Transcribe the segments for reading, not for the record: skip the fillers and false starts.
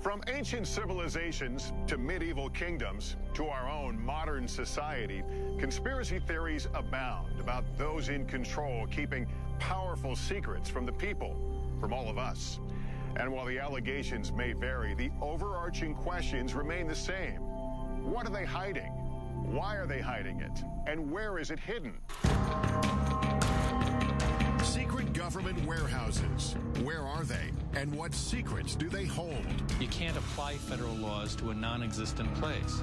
From ancient civilizations to medieval kingdoms to our own modern society, conspiracy theories abound about those in control keeping powerful secrets from the people, from all of us. And while the allegations may vary, the overarching questions remain the same. What are they hiding? Why are they hiding it? And where is it hidden? Secret government warehouses. Where are they? And what secrets do they hold? You can't apply federal laws to a non-existent place.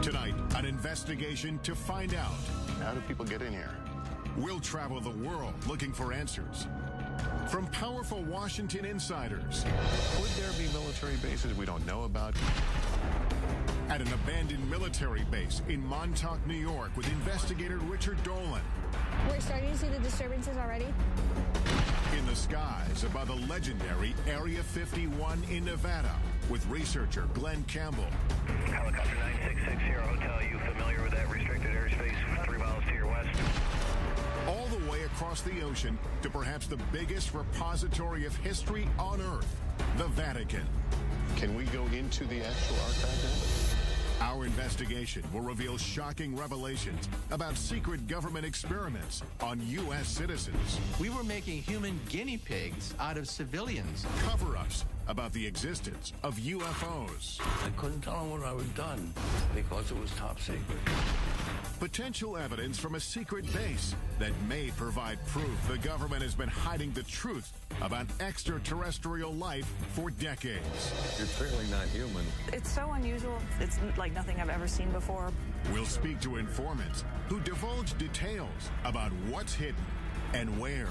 Tonight, an investigation to find out. How do people get in here? We'll travel the world looking for answers. From powerful Washington insiders. Could there be military bases we don't know about? At an abandoned military base in Montauk, New York, with investigator Richard Dolan. We're starting to see the disturbances already. In the skies above the legendary Area 51 in Nevada, with researcher Glenn Campbell. Helicopter 966 here, Hotel. You familiar with that restricted airspace 3 miles to your west? All the way across the ocean to perhaps the biggest repository of history on Earth, the Vatican. Can we go into the actual archive now? Our investigation will reveal shocking revelations about secret government experiments on U.S. citizens. We were making human guinea pigs out of civilians. Cover-ups about the existence of UFOs. I couldn't tell them what I was done because it was top secret. Potential evidence from a secret base that may provide proof the government has been hiding the truth about extraterrestrial life for decades. You're clearly not human. It's so unusual. It's like nothing I've ever seen before. We'll speak to informants who divulge details about what's hidden and where.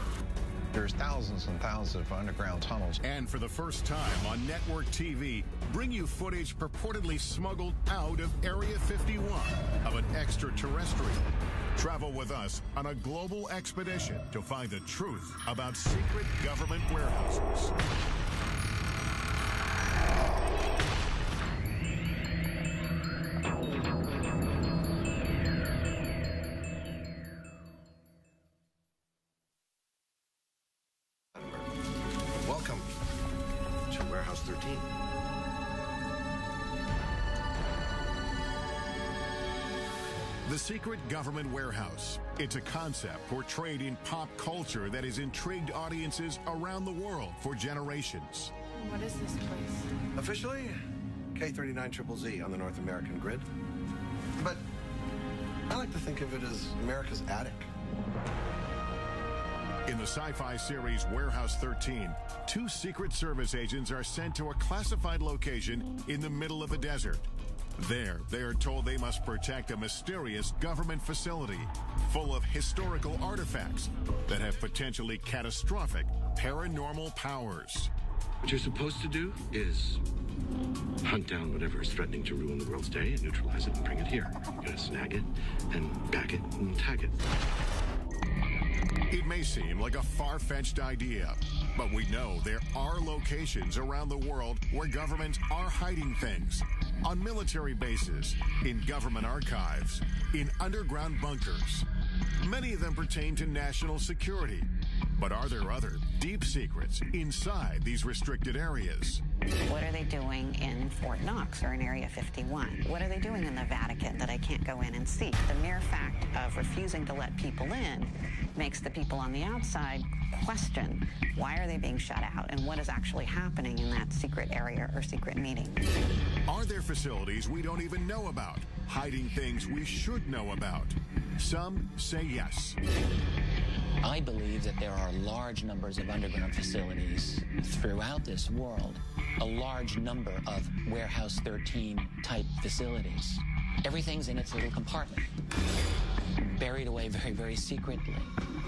There's thousands and thousands of underground tunnels. And for the first time on network TV, bring you footage purportedly smuggled out of Area 51 of an extraterrestrial. Travel with us on a global expedition to find the truth about secret government warehouses. Welcome to Warehouse 13. The secret government warehouse. It's a concept portrayed in pop culture that has intrigued audiences around the world for generations. What is this place? Officially, K39ZZZ on the North American grid. But I like to think of it as America's attic. In the sci-fi series Warehouse 13, 2 Secret Service agents are sent to a classified location in the middle of the desert. There, they are told they must protect a mysterious government facility full of historical artifacts that have potentially catastrophic paranormal powers. What you're supposed to do is hunt down whatever is threatening to ruin the world's day and neutralize it and bring it here. You gotta snag it and bag it and tag it. It may seem like a far-fetched idea, but we know there are locations around the world where governments are hiding things. On military bases, in government archives, in underground bunkers. Many of them pertain to national security. But are there other deep secrets inside these restricted areas? What are they doing in Fort Knox or in Area 51? What are they doing in the Vatican that I can't go in and see? The mere fact of refusing to let people in makes the people on the outside question why are they being shut out and what is actually happening in that secret area or secret meeting. Are there facilities we don't even know about, hiding things we should know about? Some say yes. I believe that there are large numbers of underground facilities throughout this world, a large number of Warehouse 13 type facilities. Everything's in its little compartment, buried away very, very secretly,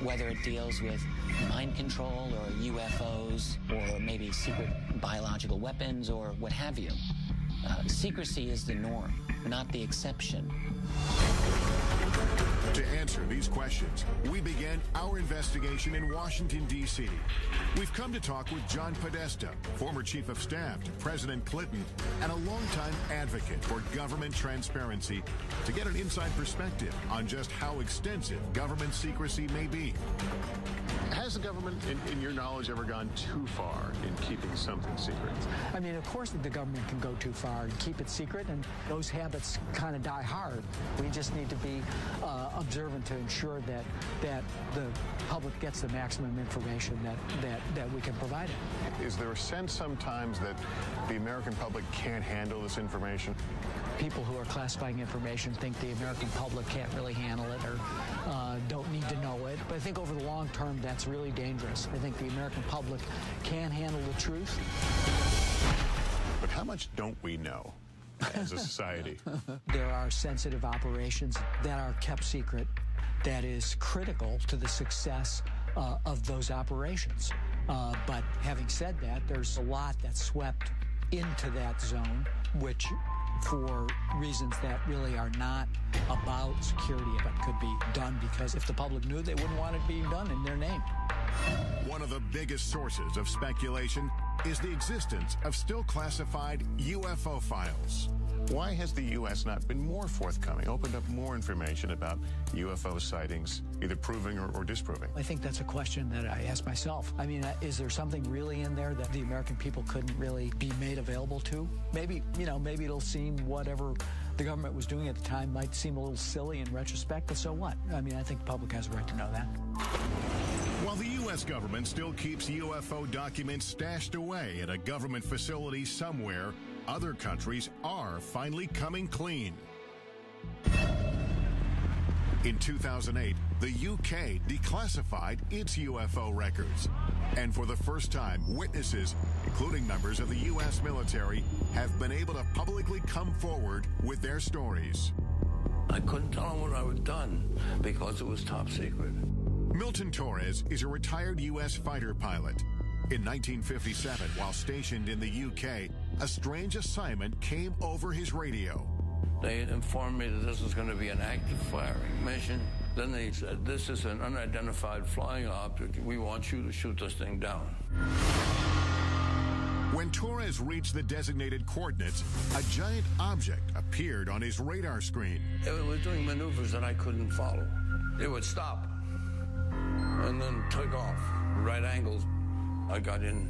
whether it deals with mind control or UFOs or maybe secret biological weapons or what have you. Secrecy is the norm, not the exception. To answer these questions, we began our investigation in Washington, D.C. We've come to talk with John Podesta, former chief of staff to President Clinton and a longtime advocate for government transparency, to get an inside perspective on just how extensive government secrecy may be. Has the government, in your knowledge, ever gone too far in keeping something secret? I mean, of course the government can go too far and keep it secret, and those habits kind of die hard. We just need to be observant to ensure that the public gets the maximum information that we can provide it. Is there a sense sometimes that the American public can't handle this information? People who are classifying information think the American public can't really handle it or don't need to know it. But I think over the long term, that's really dangerous. I think the American public can handle the truth. But how much don't we know as a society? There are sensitive operations that are kept secret that is critical to the success of those operations. But having said that, there's a lot that's swept into that zone, which for reasons that really are not about security, but could be done because if the public knew, they wouldn't want it being done in their name. One of the biggest sources of speculation is the existence of still classified UFO files. Why has the U.S. not been more forthcoming, opened up more information about UFO sightings, either proving or disproving? I think that's a question that I ask myself. I mean, is there something really in there that the American people couldn't really be made available to? Maybe, maybe it'll seem whatever the government was doing at the time might seem a little silly in retrospect, but so what? I mean, I think the public has a right to know that. While the U.S. government still keeps UFO documents stashed away at a government facility somewhere, other countries are finally coming clean. In 2008, the UK declassified its UFO records. And for the first time, witnesses, including members of the U.S. military, have been able to publicly come forward with their stories. I couldn't tell them what I had done because it was top secret. Milton Torres is a retired U.S. fighter pilot. In 1957, while stationed in the UK, a strange assignment came over his radio. They informed me that this was going to be an active firing mission. Then they said, this is an unidentified flying object. We want you to shoot this thing down. When Torres reached the designated coordinates, a giant object appeared on his radar screen. It was doing maneuvers that I couldn't follow. It would stop and then take off. Right angles. I got in,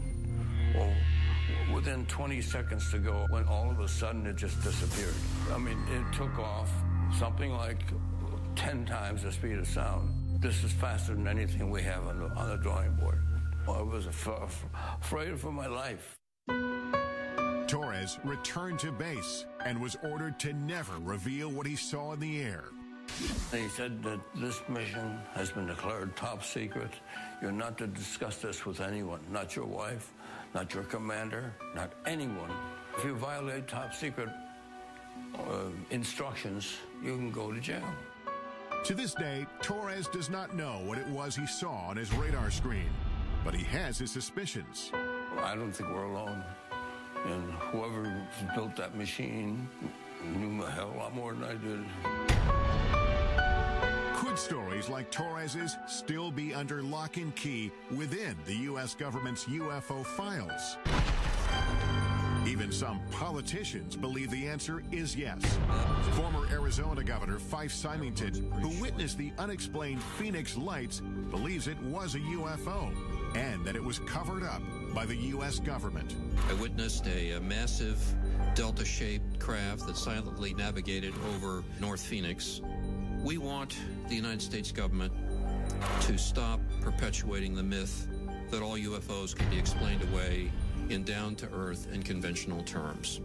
within 20 seconds to go, when all of a sudden it just disappeared. I mean, it took off something like 10 times the speed of sound. This is faster than anything we have on the drawing board. I was afraid for my life. Torres returned to base and was ordered to never reveal what he saw in the air. They said that this mission has been declared top secret. You're not to discuss this with anyone, not your wife, not your commander, not anyone. If you violate top secret instructions, you can go to jail. To this day, Torres does not know what it was he saw on his radar screen, but he has his suspicions. I don't think we're alone. And whoever built that machine knew a hell of a lot more than I did. Could stories like Torres's still be under lock and key within the U.S. government's UFO files? Even some politicians believe the answer is yes. Former Arizona Governor Fife Symington, who witnessed the unexplained Phoenix lights, believes it was a UFO and that it was covered up by the U.S. government. I witnessed a massive delta-shaped craft that silently navigated over North Phoenix. We want the United States government to stop perpetuating the myth that all UFOs can be explained away in down-to-earth and conventional terms.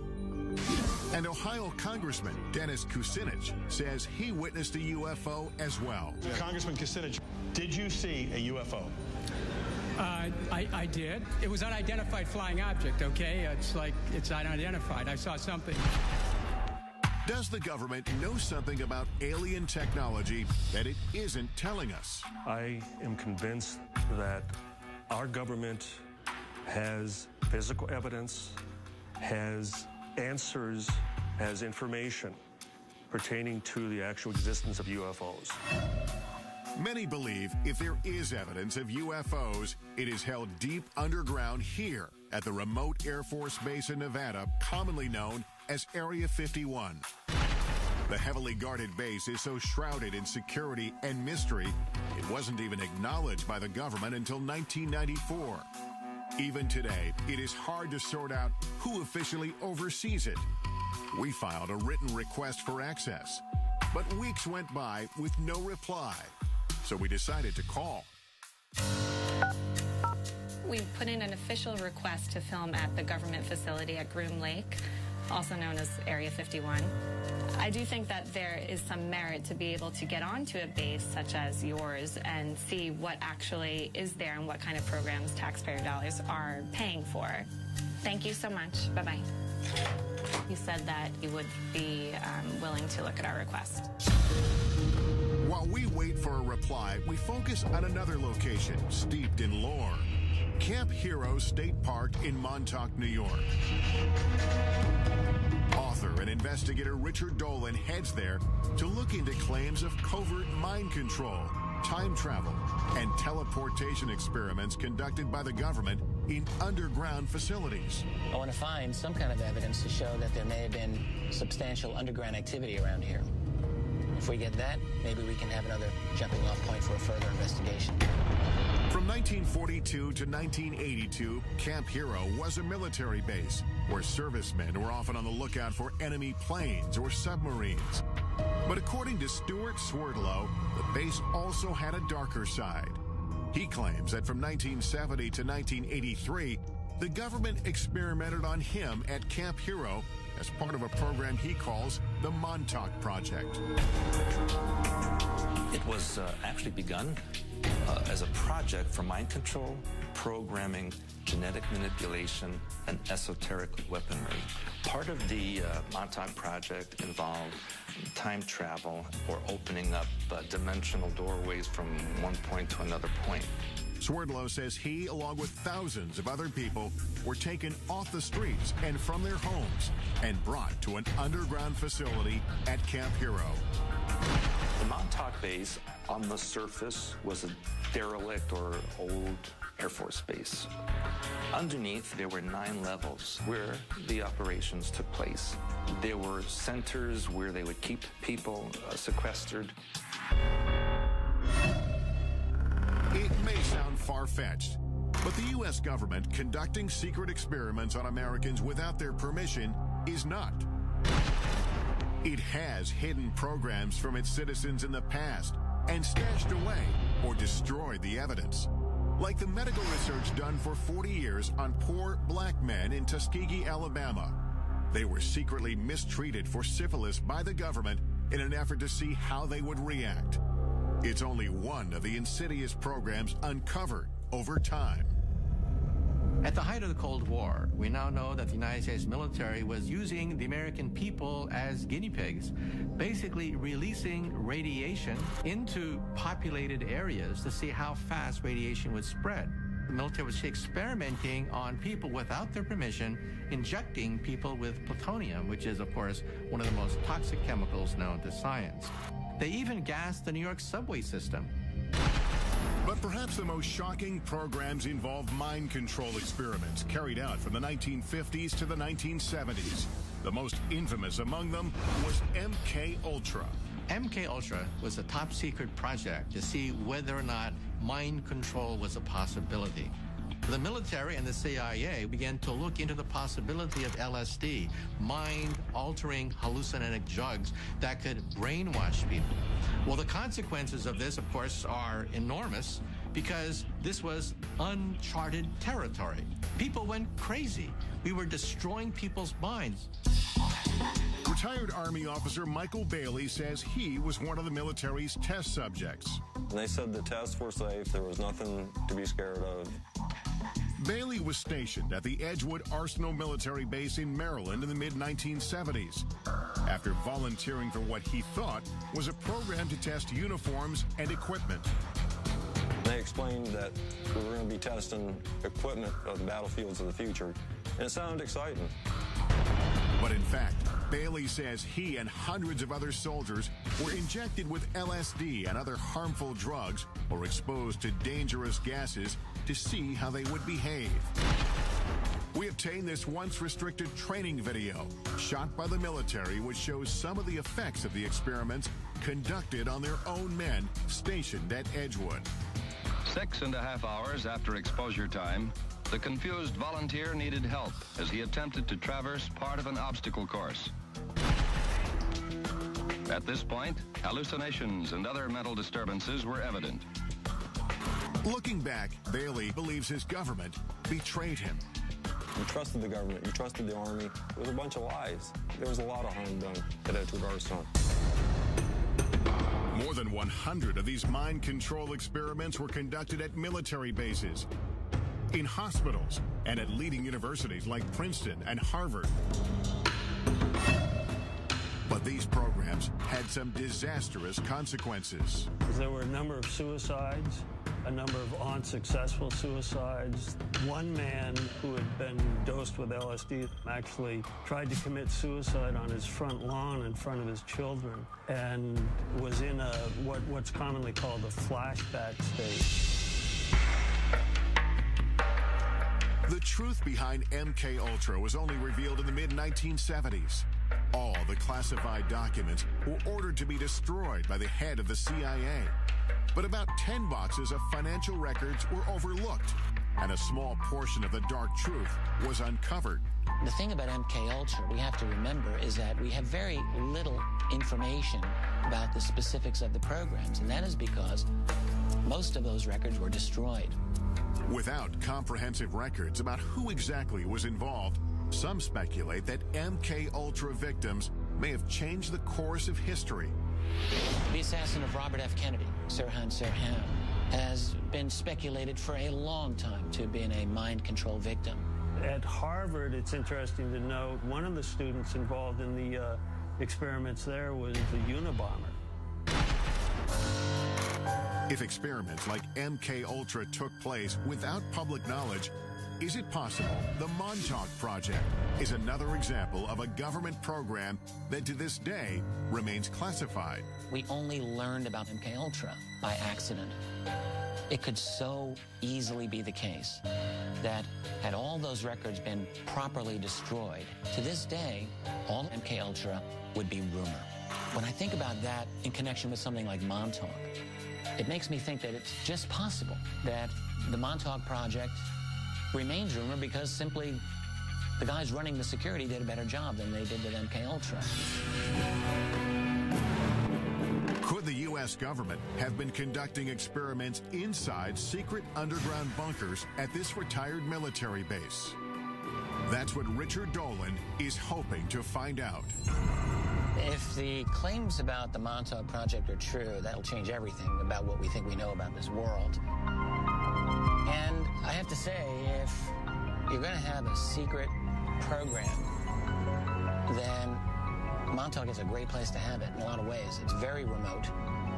And Ohio Congressman Dennis Kucinich says he witnessed a UFO as well. Congressman Kucinich, did you see a UFO? I did. It was unidentified flying object, okay? It's unidentified. I saw something. Does the government know something about alien technology that it isn't telling us? I am convinced that our government has physical evidence, has answers, has information pertaining to the actual existence of UFOs. Many believe if there is evidence of UFOs, it is held deep underground here at the remote Air Force Base in Nevada, commonly known as Area 51. The heavily guarded base is so shrouded in security and mystery, it wasn't even acknowledged by the government until 1994. Even today, it is hard to sort out who officially oversees it. We filed a written request for access, but weeks went by with no reply, so we decided to call. We put in an official request to film at the government facility at Groom Lake, also known as Area 51. I do think that there is some merit to be able to get onto a base such as yours and see what actually is there and what kind of programs taxpayer dollars are paying for. Thank you so much. Bye-bye. You said that you would be willing to look at our request. While we wait for a reply, we focus on another location steeped in lore. Camp Hero State Park in Montauk, New York. Author and investigator Richard Dolan heads there to look into claims of covert mind control, time travel, and teleportation experiments conducted by the government in underground facilities. I want to find some kind of evidence to show that there may have been substantial underground activity around here. If we get that, maybe we can have another jumping-off point for a further investigation. From 1942 to 1982, Camp Hero was a military base where servicemen were often on the lookout for enemy planes or submarines. But according to Stuart Swerdlow, the base also had a darker side. He claims that from 1970 to 1983, the government experimented on him at Camp Hero as part of a program he calls the Montauk Project. It was actually begun as a project for mind control, programming, genetic manipulation, and esoteric weaponry. Part of the Montauk Project involved time travel or opening up dimensional doorways from one point to another point. Swerdlow says he, along with thousands of other people, were taken off the streets and from their homes and brought to an underground facility at Camp Hero. The Montauk base on the surface was a derelict or old Air Force base. Underneath, there were 9 levels where the operations took place. There were centers where they would keep people sequestered. It may sound far-fetched, but the U.S. government conducting secret experiments on Americans without their permission is not. It has hidden programs from its citizens in the past and stashed away or destroyed the evidence. Like the medical research done for 40 years on poor black men in Tuskegee, Alabama. They were secretly mistreated for syphilis by the government in an effort to see how they would react. It's only one of the insidious programs uncovered over time. At the height of the Cold War, we now know that the United States military was using the American people as guinea pigs, basically releasing radiation into populated areas to see how fast radiation would spread. The military was experimenting on people without their permission, injecting people with plutonium, which is, of course, one of the most toxic chemicals known to science. They even gassed the New York subway system. But perhaps the most shocking programs involved mind control experiments carried out from the 1950s to the 1970s. The most infamous among them was MK Ultra. MK Ultra was a top secret project to see whether or not mind control was a possibility. The military and the CIA began to look into the possibility of LSD, mind-altering hallucinogenic drugs that could brainwash people. Well, the consequences of this, of course, are enormous because this was uncharted territory. People went crazy. We were destroying people's minds. Retired Army officer Michael Bailey says he was one of the military's test subjects. They said the tests were safe. There was nothing to be scared of. Bailey was stationed at the Edgewood Arsenal military base in Maryland in the mid-1970s after volunteering for what he thought was a program to test uniforms and equipment. They explained that we were going to be testing equipment of the battlefields of the future, and it sounded exciting. But in fact, Bailey says he and hundreds of other soldiers were injected with LSD and other harmful drugs or exposed to dangerous gases to see how they would behave. we obtained this once restricted training video shot by the military, which shows some of the effects of the experiments conducted on their own men stationed at Edgewood. 6.5 hours after exposure time, the confused volunteer needed help as he attempted to traverse part of an obstacle course. At this point, hallucinations and other mental disturbances were evident. Looking back, Bailey believes his government betrayed him. You trusted the government, you trusted the Army. It was a bunch of lies. There was a lot of harm done at Edgewood Arsenal. More than 100 of these mind control experiments were conducted at military bases, in hospitals, and at leading universities like Princeton and Harvard. But these programs had some disastrous consequences. There were a number of suicides, a number of unsuccessful suicides. One man who had been dosed with LSD actually tried to commit suicide on his front lawn in front of his children and was in a what's commonly called a flashback state. The truth behind MK Ultra was only revealed in the mid-1970s. All the classified documents were ordered to be destroyed by the head of the CIA. But about 10 boxes of financial records were overlooked, and a small portion of the dark truth was uncovered. The thing about MK Ultra we have to remember is that we have very little information about the specifics of the programs, and that is because most of those records were destroyed. Without comprehensive records about who exactly was involved, some speculate that MK Ultra victims may have changed the course of history. The assassin of Robert F. Kennedy, Sirhan Sirhan, has been speculated for a long time to have been a mind control victim. At Harvard, it's interesting to note, one of the students involved in the experiments there was the Unabomber. If experiments like MK Ultra took place without public knowledge, is it possible the Montauk Project is another example of a government program that to this day remains classified? We only learned about MK Ultra by accident. It could so easily be the case that had all those records been properly destroyed, to this day, all MK Ultra would be rumor. When I think about that in connection with something like Montauk, it makes me think that it's just possible that the Montauk Project remains rumor because simply the guys running the security did a better job than they did with MK Ultra. Could the U.S. government have been conducting experiments inside secret underground bunkers at this retired military base? That's what Richard Dolan is hoping to find out. If the claims about the Montauk Project are true, that'll change everything about what we think we know about this world. And I have to say, if you're going to have a secret program, then Montauk is a great place to have it in a lot of ways. It's very remote.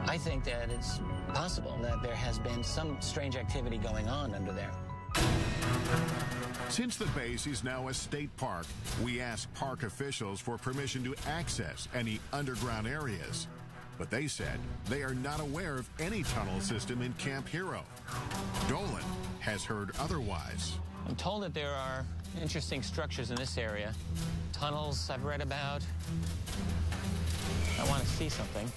I think that it's possible that there has been some strange activity going on under there. Since the base is now a state park, we asked park officials for permission to access any underground areas. But they said they are not aware of any tunnel system in Camp Hero. Dolan has heard otherwise. I'm told that there are interesting structures in this area. Tunnels I've read about. I want to see something.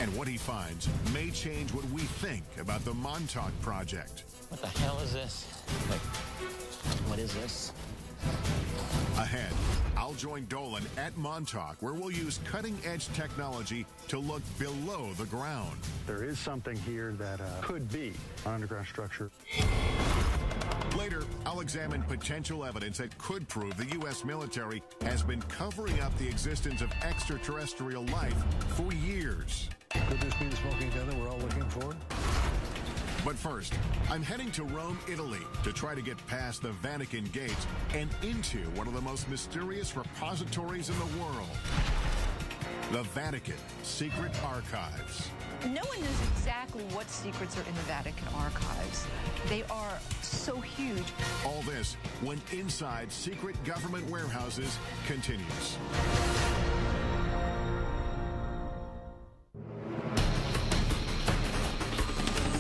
And what he finds may change what we think about the Montauk Project. What the hell is this? Wait, what is this? Ahead, I'll join Dolan at Montauk, where we'll use cutting-edge technology to look below the ground. There is something here that could be an underground structure. Later, I'll examine potential evidence that could prove the U.S. military has been covering up the existence of extraterrestrial life for years. Could this be the smoking gun that we're all looking for? But first, I'm heading to Rome, Italy, to try to get past the Vatican gates and into one of the most mysterious repositories in the world. The Vatican Secret Archives. No one knows exactly what secrets are in the Vatican archives. They are so huge. All this when Inside Secret Government Warehouses continues.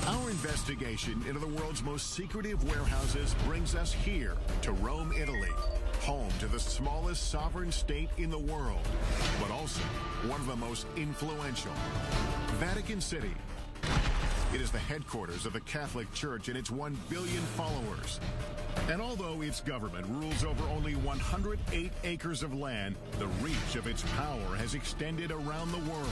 Our investigation exploration into the world's most secretive warehouses brings us here to Rome, Italy, home to the smallest sovereign state in the world, but also one of the most influential, Vatican City. It is the headquarters of the Catholic Church and its 1 billion followers. And although its government rules over only 108 acres of land, the reach of its power has extended around the world.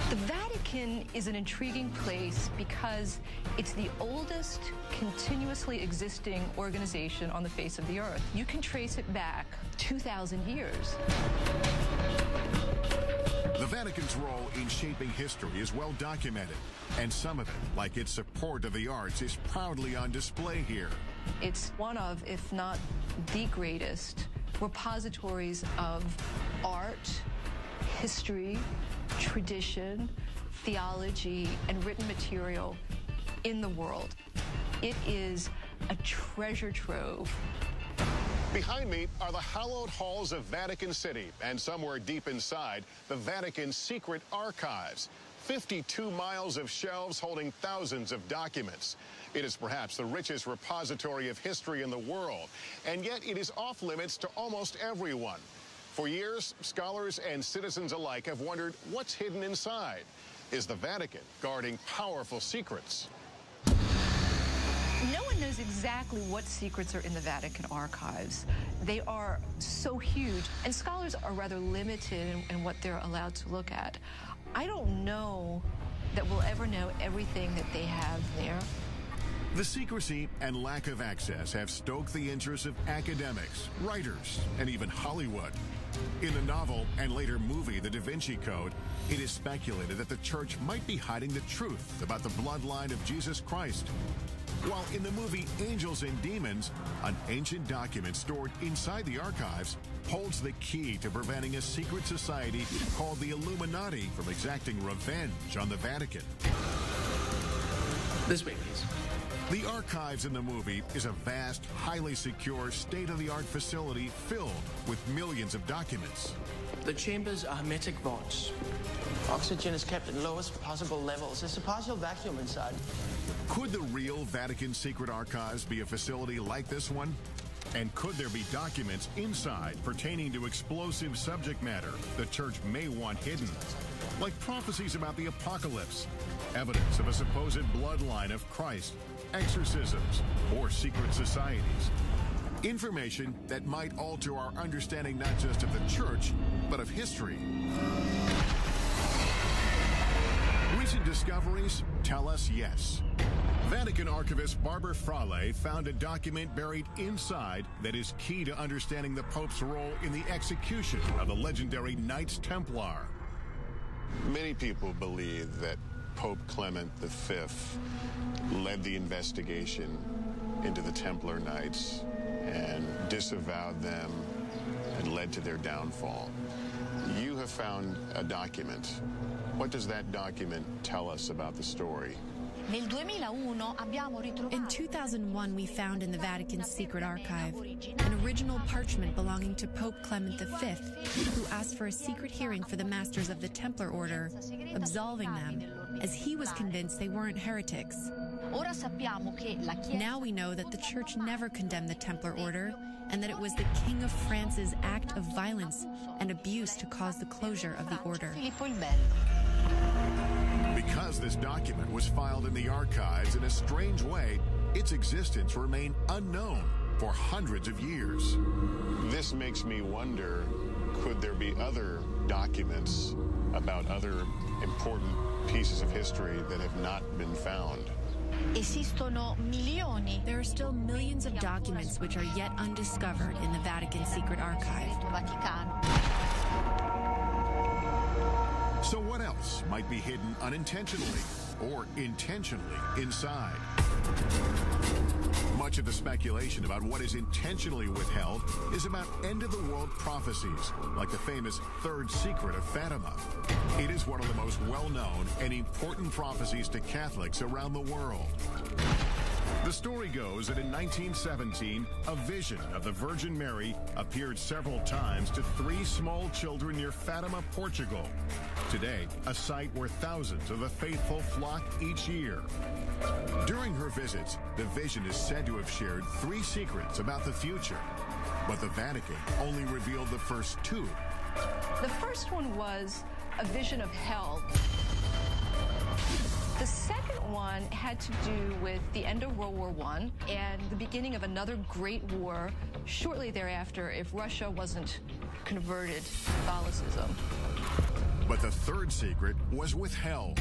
The Vatican is an intriguing place because it's the oldest continuously existing organization on the face of the earth. You can trace it back 2,000 years. The Vatican's role in shaping history is well documented, and some of it, like its support of the arts, is proudly on display here. It's one of, if not the greatest, repositories of art, history, tradition, theology, and written material in the world. It is a treasure trove. Behind me are the hallowed halls of Vatican City, and somewhere deep inside, the Vatican's secret archives. 52 miles of shelves holding thousands of documents. It is perhaps the richest repository of history in the world, and yet it is off limits to almost everyone. For years, scholars and citizens alike have wondered what's hidden inside. Is the Vatican guarding powerful secrets? No one knows exactly what secrets are in the Vatican archives. They are so huge, and scholars are rather limited in what they're allowed to look at. I don't know that we'll ever know everything that they have there. The secrecy and lack of access have stoked the interest of academics, writers, and even Hollywood. In the novel and later movie, The Da Vinci Code, it is speculated that the church might be hiding the truth about the bloodline of Jesus Christ. While in the movie Angels and Demons, an ancient document stored inside the archives holds the key to preventing a secret society called the Illuminati from exacting revenge on the Vatican. This way, please. The archives in the movie is a vast, highly secure, state-of-the-art facility filled with millions of documents. The chambers are hermetic vaults. Oxygen is kept at lowest possible levels. There's a partial vacuum inside. Could the real Vatican secret archives be a facility like this one? And could there be documents inside pertaining to explosive subject matter the church may want hidden? Like prophecies about the apocalypse, evidence of a supposed bloodline of Christ, exorcisms, or secret societies. Information that might alter our understanding not just of the church, but of history. Recent discoveries tell us yes. Vatican archivist Barbara Frale found a document buried inside that is key to understanding the Pope's role in the execution of the legendary Knights Templar. Many people believe that Pope Clement V led the investigation into the Templar Knights and disavowed them and led to their downfall. You have found a document. What does that document tell us about the story? In 2001, we found in the Vatican's secret archive an original parchment belonging to Pope Clement V, who asked for a secret hearing for the Masters of the Templar Order, absolving them, as he was convinced they weren't heretics. Now we know that the Church never condemned the Templar Order, and that it was the King of France's act of violence and abuse to cause the closure of the order. Because this document was filed in the archives in a strange way, its existence remained unknown for hundreds of years. This makes me wonder, could there be other documents about other important pieces of history that have not been found? There are still millions of documents which are yet undiscovered in the Vatican secret archive. So what else might be hidden unintentionally or intentionally inside? Much of the speculation about what is intentionally withheld is about end-of-the-world prophecies, like the famous Third Secret of Fatima. It is one of the most well-known and important prophecies to Catholics around the world. The story goes that in 1917, a vision of the Virgin Mary appeared several times to 3 small children near Fatima, Portugal. Today, a site where thousands of the faithful flock each year. During her visits, the vision is said to have shared 3 secrets about the future. But the Vatican only revealed the first 2. The first one was a vision of hell. The second one had to do with the end of World War I and the beginning of another great war shortly thereafter if Russia wasn't converted to Catholicism. But the third secret was withheld,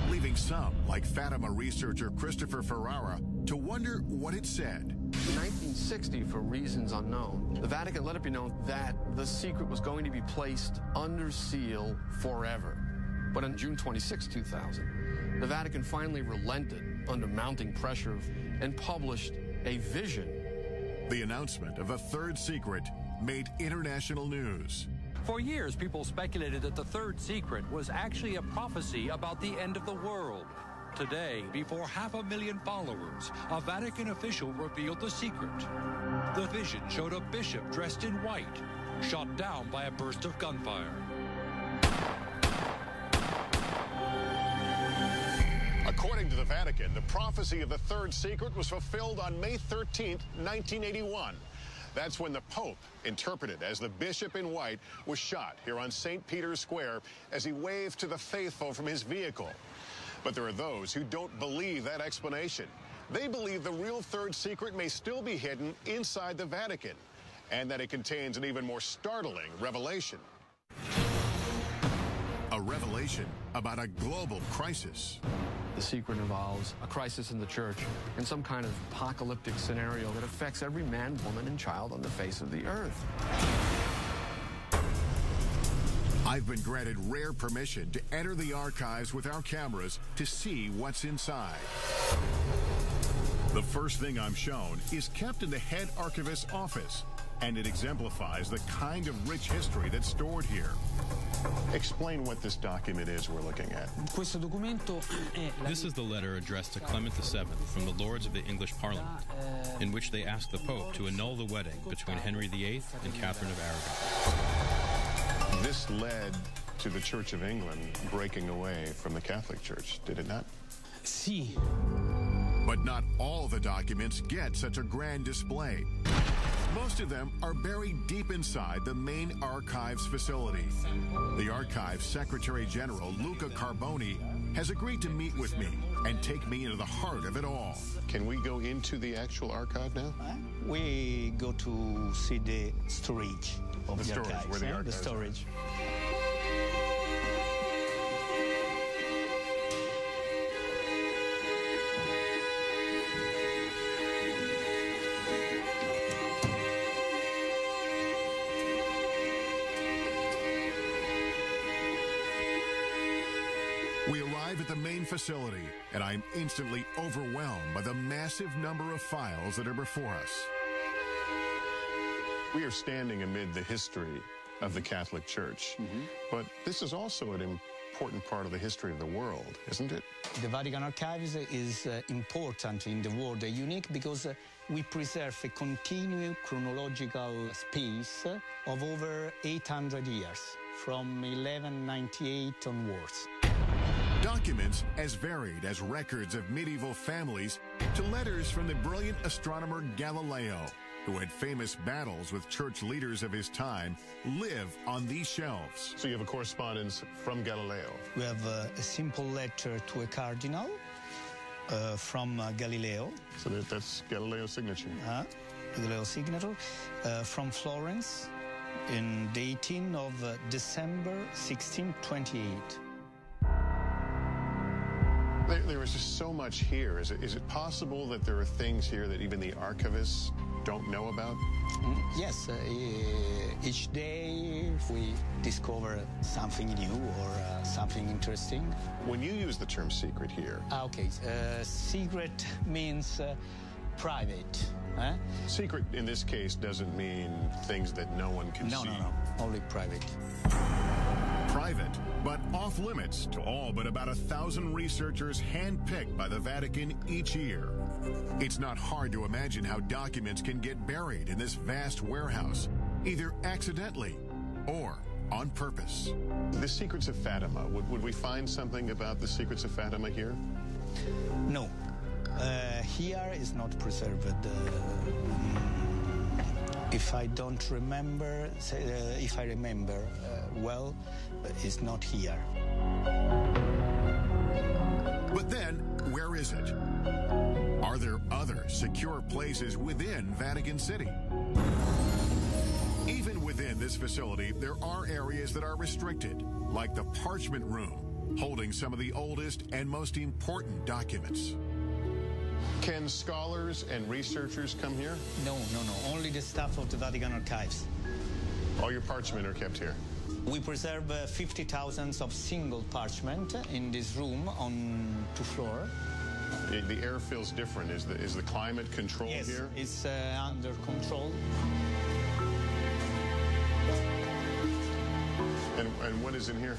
leaving some, like Fatima researcher Christopher Ferrara, to wonder what it said. In 1960, for reasons unknown, the Vatican let it be known that the secret was going to be placed under seal forever. But on June 26, 2000, the Vatican finally relented under mounting pressure and published a vision. The announcement of a third secret made international news. For years, people speculated that the third secret was actually a prophecy about the end of the world. Today, before 500,000 followers, a Vatican official revealed the secret. The vision showed a bishop dressed in white, shot down by a burst of gunfire. According to the Vatican, the prophecy of the third secret was fulfilled on May 13, 1981. That's when the Pope, interpreted as the bishop in white, was shot here on St. Peter's Square as he waved to the faithful from his vehicle. But there are those who don't believe that explanation. They believe the real third secret may still be hidden inside the Vatican, and that it contains an even more startling revelation. A revelation about a global crisis. The secret involves a crisis in the church and some kind of apocalyptic scenario that affects every man, woman, and child on the face of the earth. I've been granted rare permission to enter the archives with our cameras to see what's inside. The first thing I'm shown is kept in the head archivist's office, and it exemplifies the kind of rich history that's stored here. Explain what this document is we're looking at. This is the letter addressed to Clement VII from the Lords of the English Parliament, in which they ask the Pope to annul the wedding between Henry VIII and Catherine of Aragon. This led to the Church of England breaking away from the Catholic Church, did it not? Si. But not all the documents get such a grand display. Most of them are buried deep inside the main archives facility. The Archives Secretary General, Luca Carboni, has agreed to meet with me and take me into the heart of it all. Can we go into the actual archive now? We go to see the storage of the archives. Where the archives the storage. We arrive at the main facility, and I'm instantly overwhelmed by the massive number of files that are before us. We are standing amid the history of the Catholic Church, but this is also an important part of the history of the world, isn't it? The Vatican Archives is important in the world, unique because we preserve a continuous chronological space of over 800 years, from 1198 onwards. Documents as varied as records of medieval families to letters from the brilliant astronomer Galileo, who had famous battles with church leaders of his time, live on these shelves. So you have a correspondence from Galileo? We have a simple letter to a cardinal from Galileo. So that's Galileo's signature? Galileo's signature from Florence in the 18th of December 1628. There is just so much here. Is it possible that there are things here that even the archivists don't know about? Yes. Each day we discover something new or something interesting. When you use the term secret here... Okay. Secret means private. Secret, in this case, doesn't mean things that no one can see. No. Only private. Private, but off limits to all but about 1,000 researchers handpicked by the Vatican each year. It's not hard to imagine how documents can get buried in this vast warehouse, either accidentally or on purpose. The Secrets of Fatima, would we find something about the Secrets of Fatima here? No. Here is not preserved. If I don't remember, if I remember well, it's not here. But then, where is it? Are there other secure places within Vatican City? Even within this facility, there are areas that are restricted, like the Parchment Room, holding some of the oldest and most important documents. Can scholars and researchers come here? No. Only the staff of the Vatican Archives. All your parchment are kept here? We preserve 50,000 of single parchment in this room on 2 floors. The air feels different. Is the climate controlled here? Yes, it's under control. And what is in here?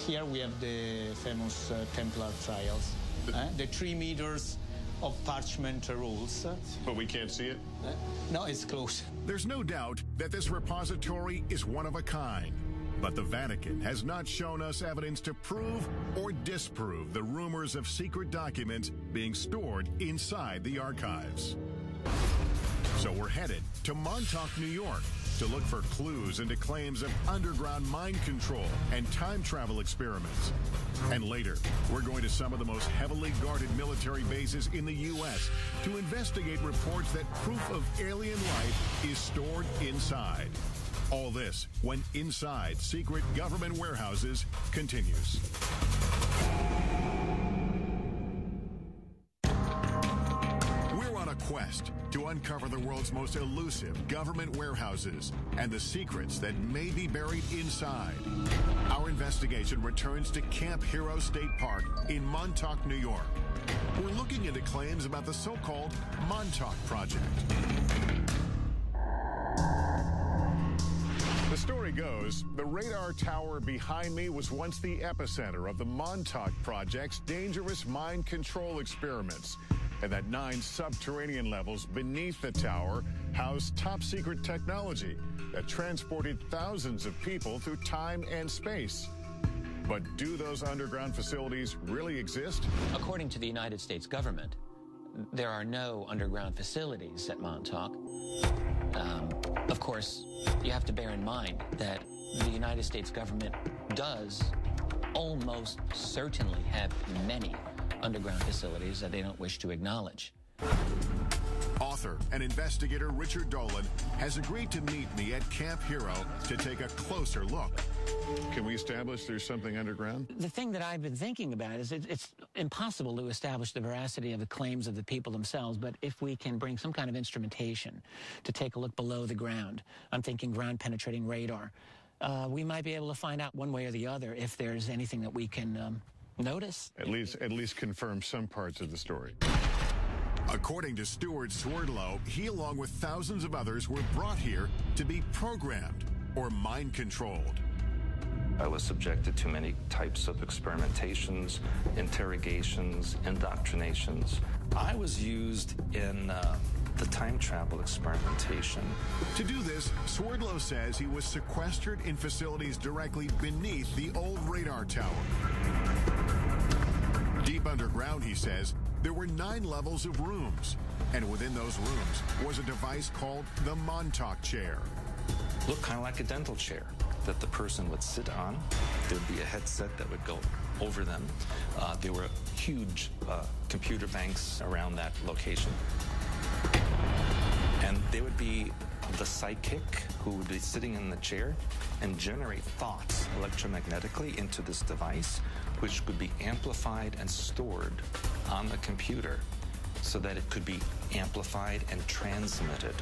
Here we have the famous Templar trials. The 3 meters of parchment rolls. But we can't see it? No, it's close. There's no doubt that this repository is one of a kind. But the Vatican has not shown us evidence to prove or disprove the rumors of secret documents being stored inside the archives. So we're headed to Montauk, New York, to look for clues into claims of underground mind control and time travel experiments. And later, we're going to some of the most heavily guarded military bases in the U.S. to investigate reports that proof of alien life is stored inside. All this when Inside Secret Government Warehouses continues. We're on a quest to uncover the world's most elusive government warehouses and the secrets that may be buried inside. Our investigation returns to Camp Hero State Park in Montauk, New York. We're looking into claims about the so-called Montauk Project. The story goes, the radar tower behind me was once the epicenter of the Montauk Project's dangerous mind control experiments, and that 9 subterranean levels beneath the tower housed top-secret technology that transported thousands of people through time and space. But do those underground facilities really exist? According to the United States government, there are no underground facilities at Montauk. Of course, you have to bear in mind that the United States government does almost certainly have many underground facilities that they don't wish to acknowledge. Author and investigator Richard Dolan has agreed to meet me at Camp Hero to take a closer look. Can we establish there's something underground? The thing that I've been thinking about is it's impossible to establish the veracity of the claims of the people themselves, but if we can bring some kind of instrumentation to take a look below the ground, I'm thinking ground-penetrating radar, we might be able to find out one way or the other if there's anything that we can notice. At least confirm some parts of the story. According to Stuart Swerdlow, he, along with thousands of others, were brought here to be programmed or mind-controlled. I was subjected to many types of experimentations, interrogations, indoctrinations. I was used in the time travel experimentation. To do this, Swerdlow says he was sequestered in facilities directly beneath the old radar tower. Deep underground, he says, there were 9 levels of rooms, and within those rooms was a device called the Montauk chair. Looked kind of like a dental chair that the person would sit on. There'd be a headset that would go over them. There were huge computer banks around that location. And there would be the psychic who would be sitting in the chair and generate thoughts electromagnetically into this device, which could be amplified and stored on the computer so that it could be amplified and transmitted.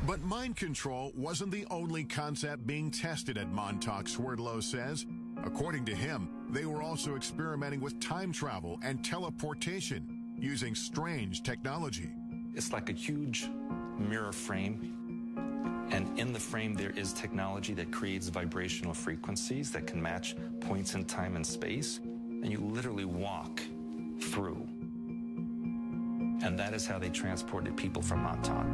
But mind control wasn't the only concept being tested at Montauk, Swerdlow says. According to him, they were also experimenting with time travel and teleportation using strange technology. It's like a huge mirror frame, and in the frame there is technology that creates vibrational frequencies that can match points in time and space, and you literally walk through. and that is how they transported people from Montauk.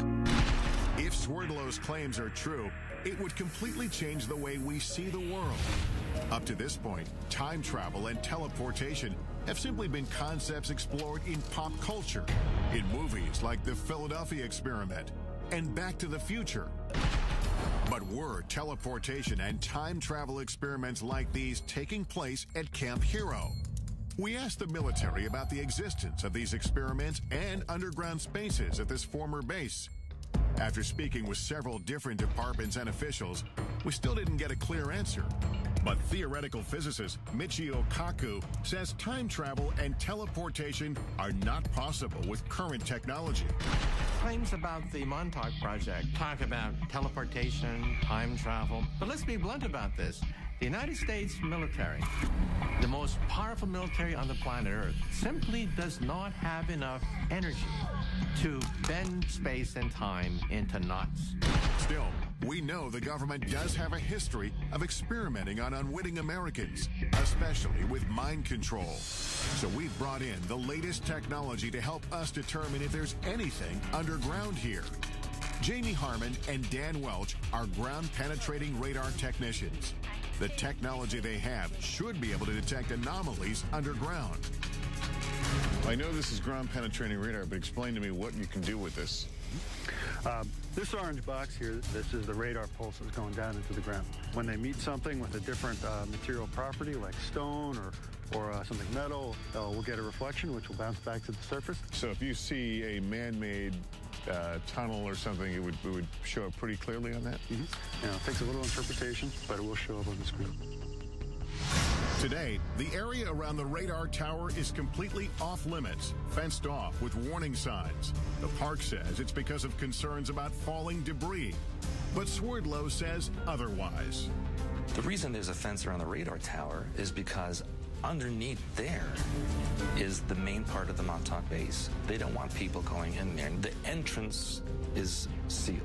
If Swerdlow's claims are true, it would completely change the way we see the world. Up to this point, time travel and teleportation have simply been concepts explored in pop culture, in movies like the Philadelphia Experiment and Back to the Future. But were teleportation and time travel experiments like these taking place at Camp Hero? We asked the military about the existence of these experiments and underground spaces at this former base. After speaking with several different departments and officials, we still didn't get a clear answer. But theoretical physicist Michio Kaku says time travel and teleportation are not possible with current technology. Claims about the Montauk Project talk about teleportation, time travel. But let's be blunt about this. The United States military, the most powerful military on the planet Earth, simply does not have enough energy to bend space and time into knots. Still, we know the government does have a history of experimenting on unwitting Americans, especially with mind control. So we've brought in the latest technology to help us determine if there's anything underground here. Jamie Harmon and Dan Welch are ground-penetrating radar technicians. The technology they have should be able to detect anomalies underground. I know this is ground-penetrating radar, but explain to me what you can do with this. This orange box here, this is the radar pulses going down into the ground. When they meet something with a different material property like stone or something metal, we'll get a reflection which will bounce back to the surface. So if you see a man-made tunnel or something, it would show up pretty clearly on that? Mm-hmm. You know, it takes a little interpretation, but it will show up on the screen. Today, the area around the radar tower is completely off-limits, fenced off with warning signs. The park says it's because of concerns about falling debris, but Swerdlow says otherwise. The reason there's a fence around the radar tower is because underneath there is the main part of the Montauk base. They don't want people going in there. The entrance is sealed.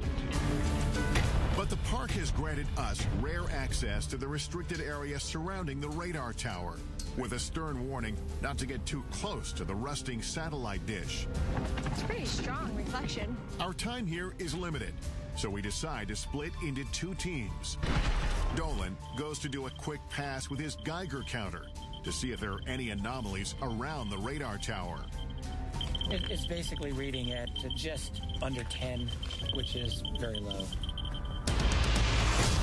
But the park has granted us rare access to the restricted area surrounding the radar tower, with a stern warning not to get too close to the rusting satellite dish. It's pretty strong reflection. Our time here is limited, so we decide to split into two teams. Dolan goes to do a quick pass with his Geiger counter to see if there are any anomalies around the radar tower. It's basically reading at just under 10, which is very low.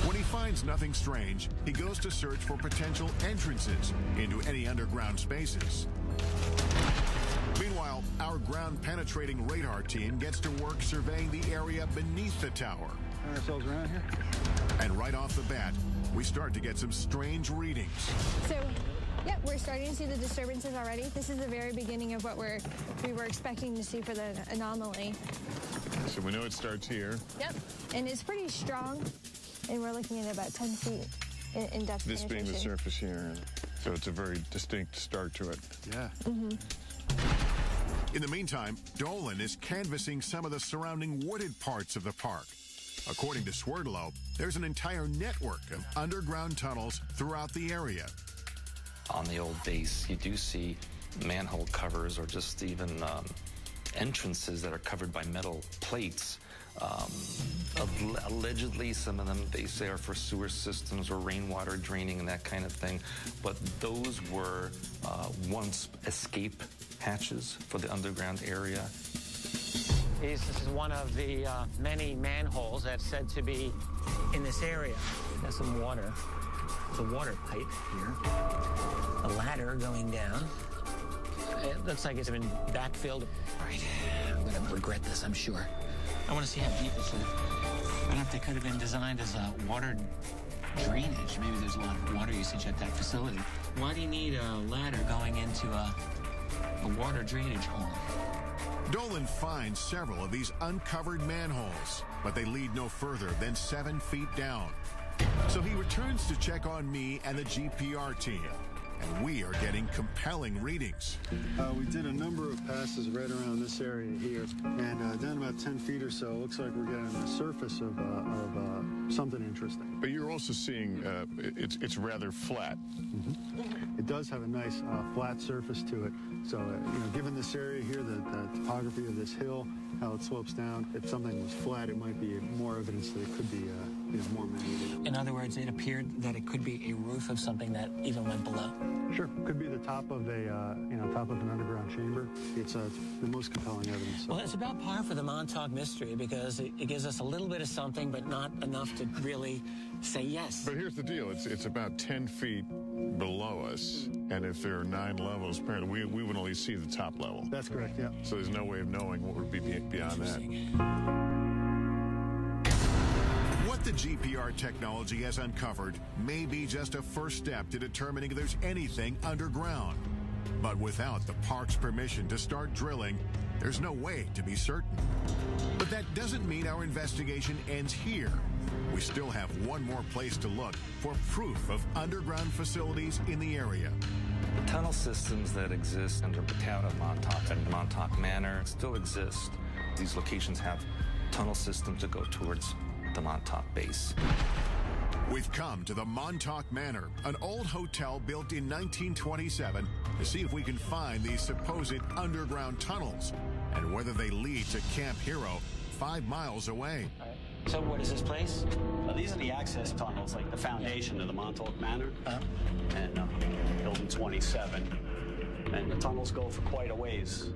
When he finds nothing strange, he goes to search for potential entrances into any underground spaces. Meanwhile, our ground-penetrating radar team gets to work surveying the area beneath the tower. Ourselves around here. And right off the bat, we start to get some strange readings. So, yeah, we're starting to see the disturbances already. This is the very beginning of what we were expecting to see for the anomaly. So we know it starts here. Yep, and it's pretty strong, and we're looking at about 10 feet in depth. This being the surface here, so it's a very distinct start to it. Yeah. Mm-hmm. In the meantime, Dolan is canvassing some of the surrounding wooded parts of the park. According to Swerdlow, there's an entire network of underground tunnels throughout the area. On the old base, you do see manhole covers or just even entrances that are covered by metal plates. Allegedly, some of them, they say, are for sewer systems or rainwater draining and that kind of thing. But those were once escape hatches for the underground area. This is one of the many manholes that's said to be in this area. There's some water. The water pipe here. A ladder going down. It looks like it's been backfilled. Right. I'm going to regret this, I'm sure. I want to see how deep this is. I don't know if they could have been designed as a water drainage. Maybe there's a lot of water usage at that facility. Why do you need a ladder going into a water drainage hole? Dolan finds several of these uncovered manholes, but they lead no further than 7 feet down. So he returns to check on me and the GPR team. and we are getting compelling readings. We did a number of passes right around this area here, and down about 10 feet or so, it looks like we're getting the surface of something interesting. But you're also seeing it's rather flat. Mm-hmm. It does have a nice flat surface to it. So, given this area here, the topography of this hill, how it slopes down, if something was flat, it might be more evidence that it could be, more man-made. In other words, it appeared that it could be a roof of something that even went below. Sure, could be the top of top of an underground chamber. It's the most compelling evidence. Well, it's about par for the Montauk mystery because it gives us a little bit of something, but not enough to really say yes. But here's the deal: it's about 10 feet below us, and if there are 9 levels, apparently we would only see the top level. That's correct. Yeah. So there's no way of knowing what would be beyond that. What the GPR technology has uncovered may be just a first step to determining if there's anything underground. But without the park's permission to start drilling, there's no way to be certain. But that doesn't mean our investigation ends here. We still have one more place to look for proof of underground facilities in the area. The tunnel systems that exist under the town of Montauk and Montauk Manor still exist. These locations have tunnel systems that go towards the Montauk base. We've come to the Montauk Manor, an old hotel built in 1927, to see if we can find these supposed underground tunnels and whether they lead to Camp Hero 5 miles away. So what is this place? These are the access tunnels, like the foundation of the Montauk Manor, and building 27. And the tunnels go for quite a ways.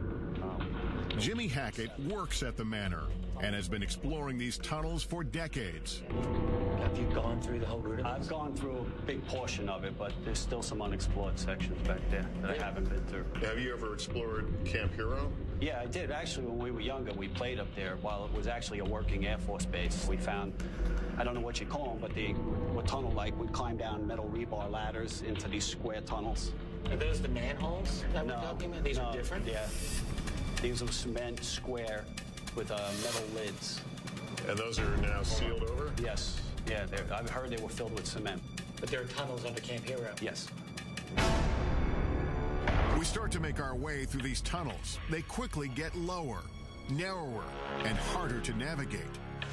Jimmy Hackett works at the manor and has been exploring these tunnels for decades. Have you gone through the whole route of this? I've gone through a big portion of it, but there's still some unexplored sections back there that I haven't been through. Have you ever explored Camp Hero? Yeah, I did. Actually, when we were younger, we played up there while it was actually a working Air Force base. We found, I don't know what you call them, but they were tunnel-like. We'd climb down metal rebar ladders into these square tunnels. Are those the manholes that we're talking about? These are different? Yeah. These are cement square with metal lids. And those are now sealed over? Yes. Yeah, I've heard they were filled with cement. But there are tunnels under Camp Hero? Yes. We start to make our way through these tunnels. They quickly get lower, narrower, and harder to navigate,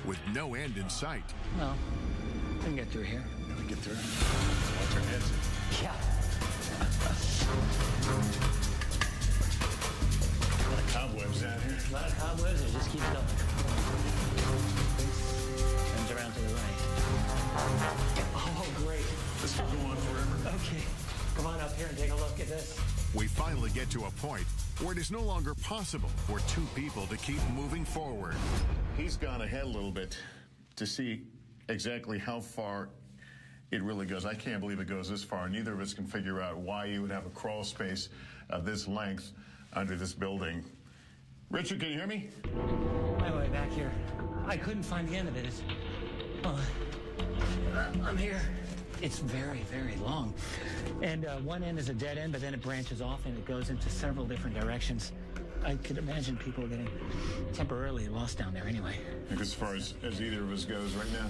with no end in sight. Well, we can get through here. We can get through. Watch our heads. Yeah. A lot of cobwebs down here. A lot of cobwebs, it just keeps going. Turns around to the right. Oh, great. This will go on forever. Okay. Come on up here and take a look at this. We finally get to a point where it is no longer possible for 2 people to keep moving forward. He's gone ahead a little bit to see exactly how far it really goes. I can't believe it goes this far. Neither of us can figure out why you would have a crawl space of this length under this building. Richard, can you hear me? My way back here. I couldn't find the end of it. I'm here. It's very, very long. And one end is a dead end, but then it branches off and it goes into several different directions. I could imagine people getting temporarily lost down there anyway. I think as far as either of us goes right now?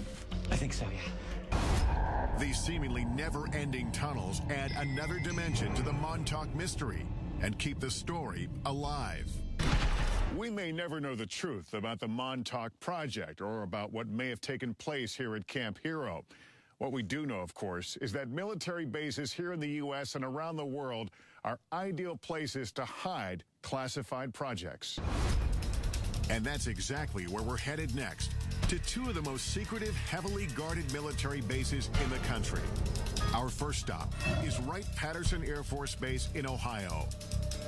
I think so, yeah. These seemingly never-ending tunnels add another dimension to the Montauk mystery and keep the story alive. We may never know the truth about the Montauk Project or about what may have taken place here at Camp Hero. What we do know, of course, is that military bases here in the U.S. and around the world are ideal places to hide classified projects. And that's exactly where we're headed next, to 2 of the most secretive, heavily guarded military bases in the country. Our first stop is Wright-Patterson Air Force Base in Ohio.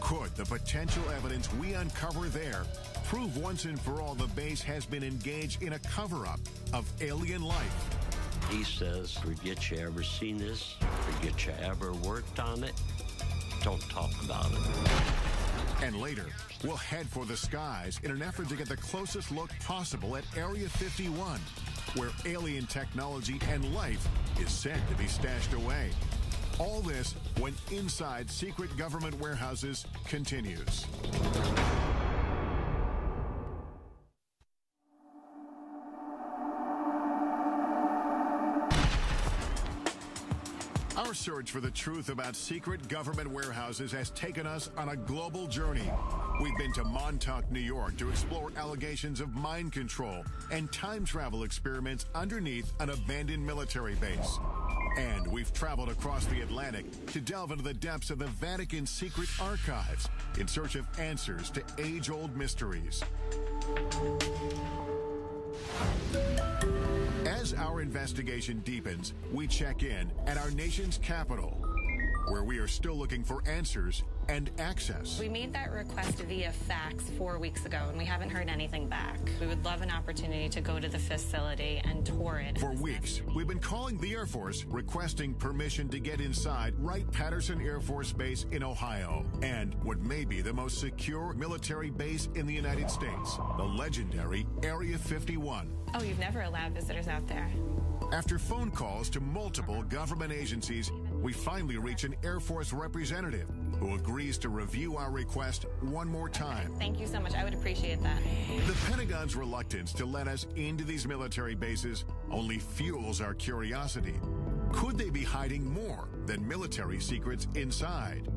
Could the potential evidence we uncover there prove once and for all the base has been engaged in a cover-up of alien life? He says, forget you ever seen this, forget you ever worked on it, don't talk about it. And later, we'll head for the skies in an effort to get the closest look possible at Area 51, where alien technology and life is said to be stashed away. All this when Inside Secret Government Warehouses continues. Our search for the truth about secret government warehouses has taken us on a global journey. We've been to Montauk, New York to explore allegations of mind control and time travel experiments underneath an abandoned military base. And we've traveled across the Atlantic to delve into the depths of the Vatican's secret archives in search of answers to age-old mysteries. As our investigation deepens, we check in at our nation's capital, where we are still looking for answers and access. We made that request via fax 4 weeks ago, and we haven't heard anything back. We would love an opportunity to go to the facility and tour it. For weeks, we've been calling the Air Force, requesting permission to get inside Wright-Patterson Air Force Base in Ohio, and what may be the most secure military base in the United States, the legendary Area 51. Oh, you've never allowed visitors out there? After phone calls to multiple government agencies, we finally reach an Air Force representative who agrees to review our request one more time. Thank you so much. I would appreciate that. The Pentagon's reluctance to let us into these military bases only fuels our curiosity. Could they be hiding more than military secrets inside?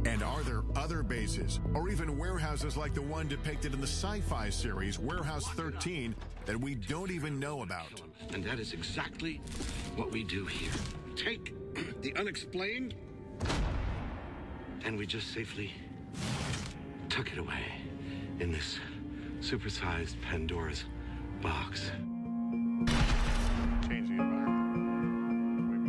And are there other bases, or even warehouses like the one depicted in the sci-fi series Warehouse 13 that we don't even know about? And that is exactly what we do here. Take the unexplained, and we just safely tuck it away in this supersized Pandora's box.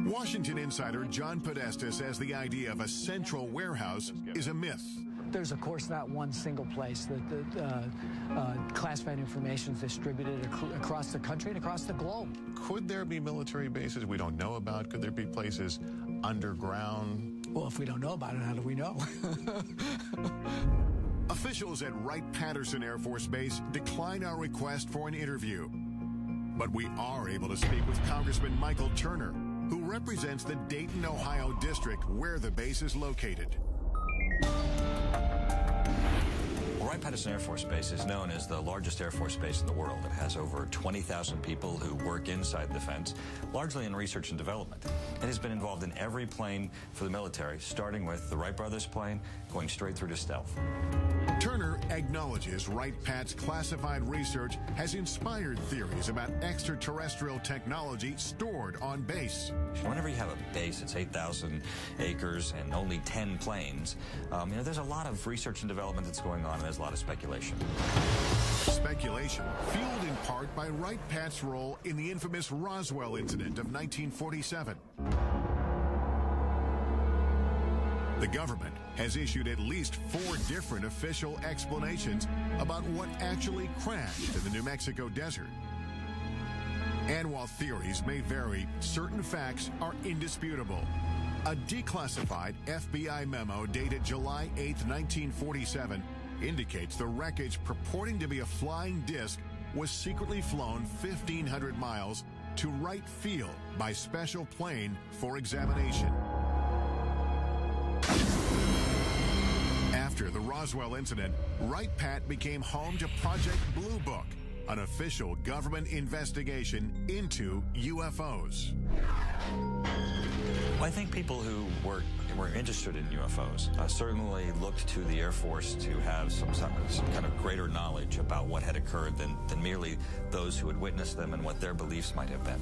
Washington insider John Podesta says the idea of a central warehouse is a myth. There's, of course, not one single place that classified information is distributed across the country and across the globe. Could there be military bases we don't know about? Could there be places underground? Well, if we don't know about it, how do we know? Officials at Wright-Patterson Air Force Base decline our request for an interview. But we are able to speak with Congressman Michael Turner, who represents the Dayton, Ohio district where the base is located. Wright-Patterson Air Force Base is known as the largest Air Force base in the world. It has over 20,000 people who work inside the fence, largely in research and development. It has been involved in every plane for the military, starting with the Wright brothers plane, going straight through to stealth. Turner acknowledges Wright-Pat's classified research has inspired theories about extraterrestrial technology stored on base. Whenever you have a base, it's 8,000 acres and only 10 planes. There's a lot of research and development that's going on, and there's a lot of speculation. Speculation fueled in part by Wright-Pat's role in the infamous Roswell incident of 1947. The government has issued at least 4 different official explanations about what actually crashed in the New Mexico desert. And while theories may vary, certain facts are indisputable. A declassified FBI memo dated July 8, 1947, indicates the wreckage purporting to be a flying disc was secretly flown 1,500 miles to Wright Field by special plane for examination. After the Roswell incident, Wright-Pat became home to Project Blue Book, an official government investigation into UFOs. Well, I think people who were interested in UFOs certainly looked to the Air Force to have some kind of greater knowledge about what had occurred than merely those who had witnessed them and what their beliefs might have been.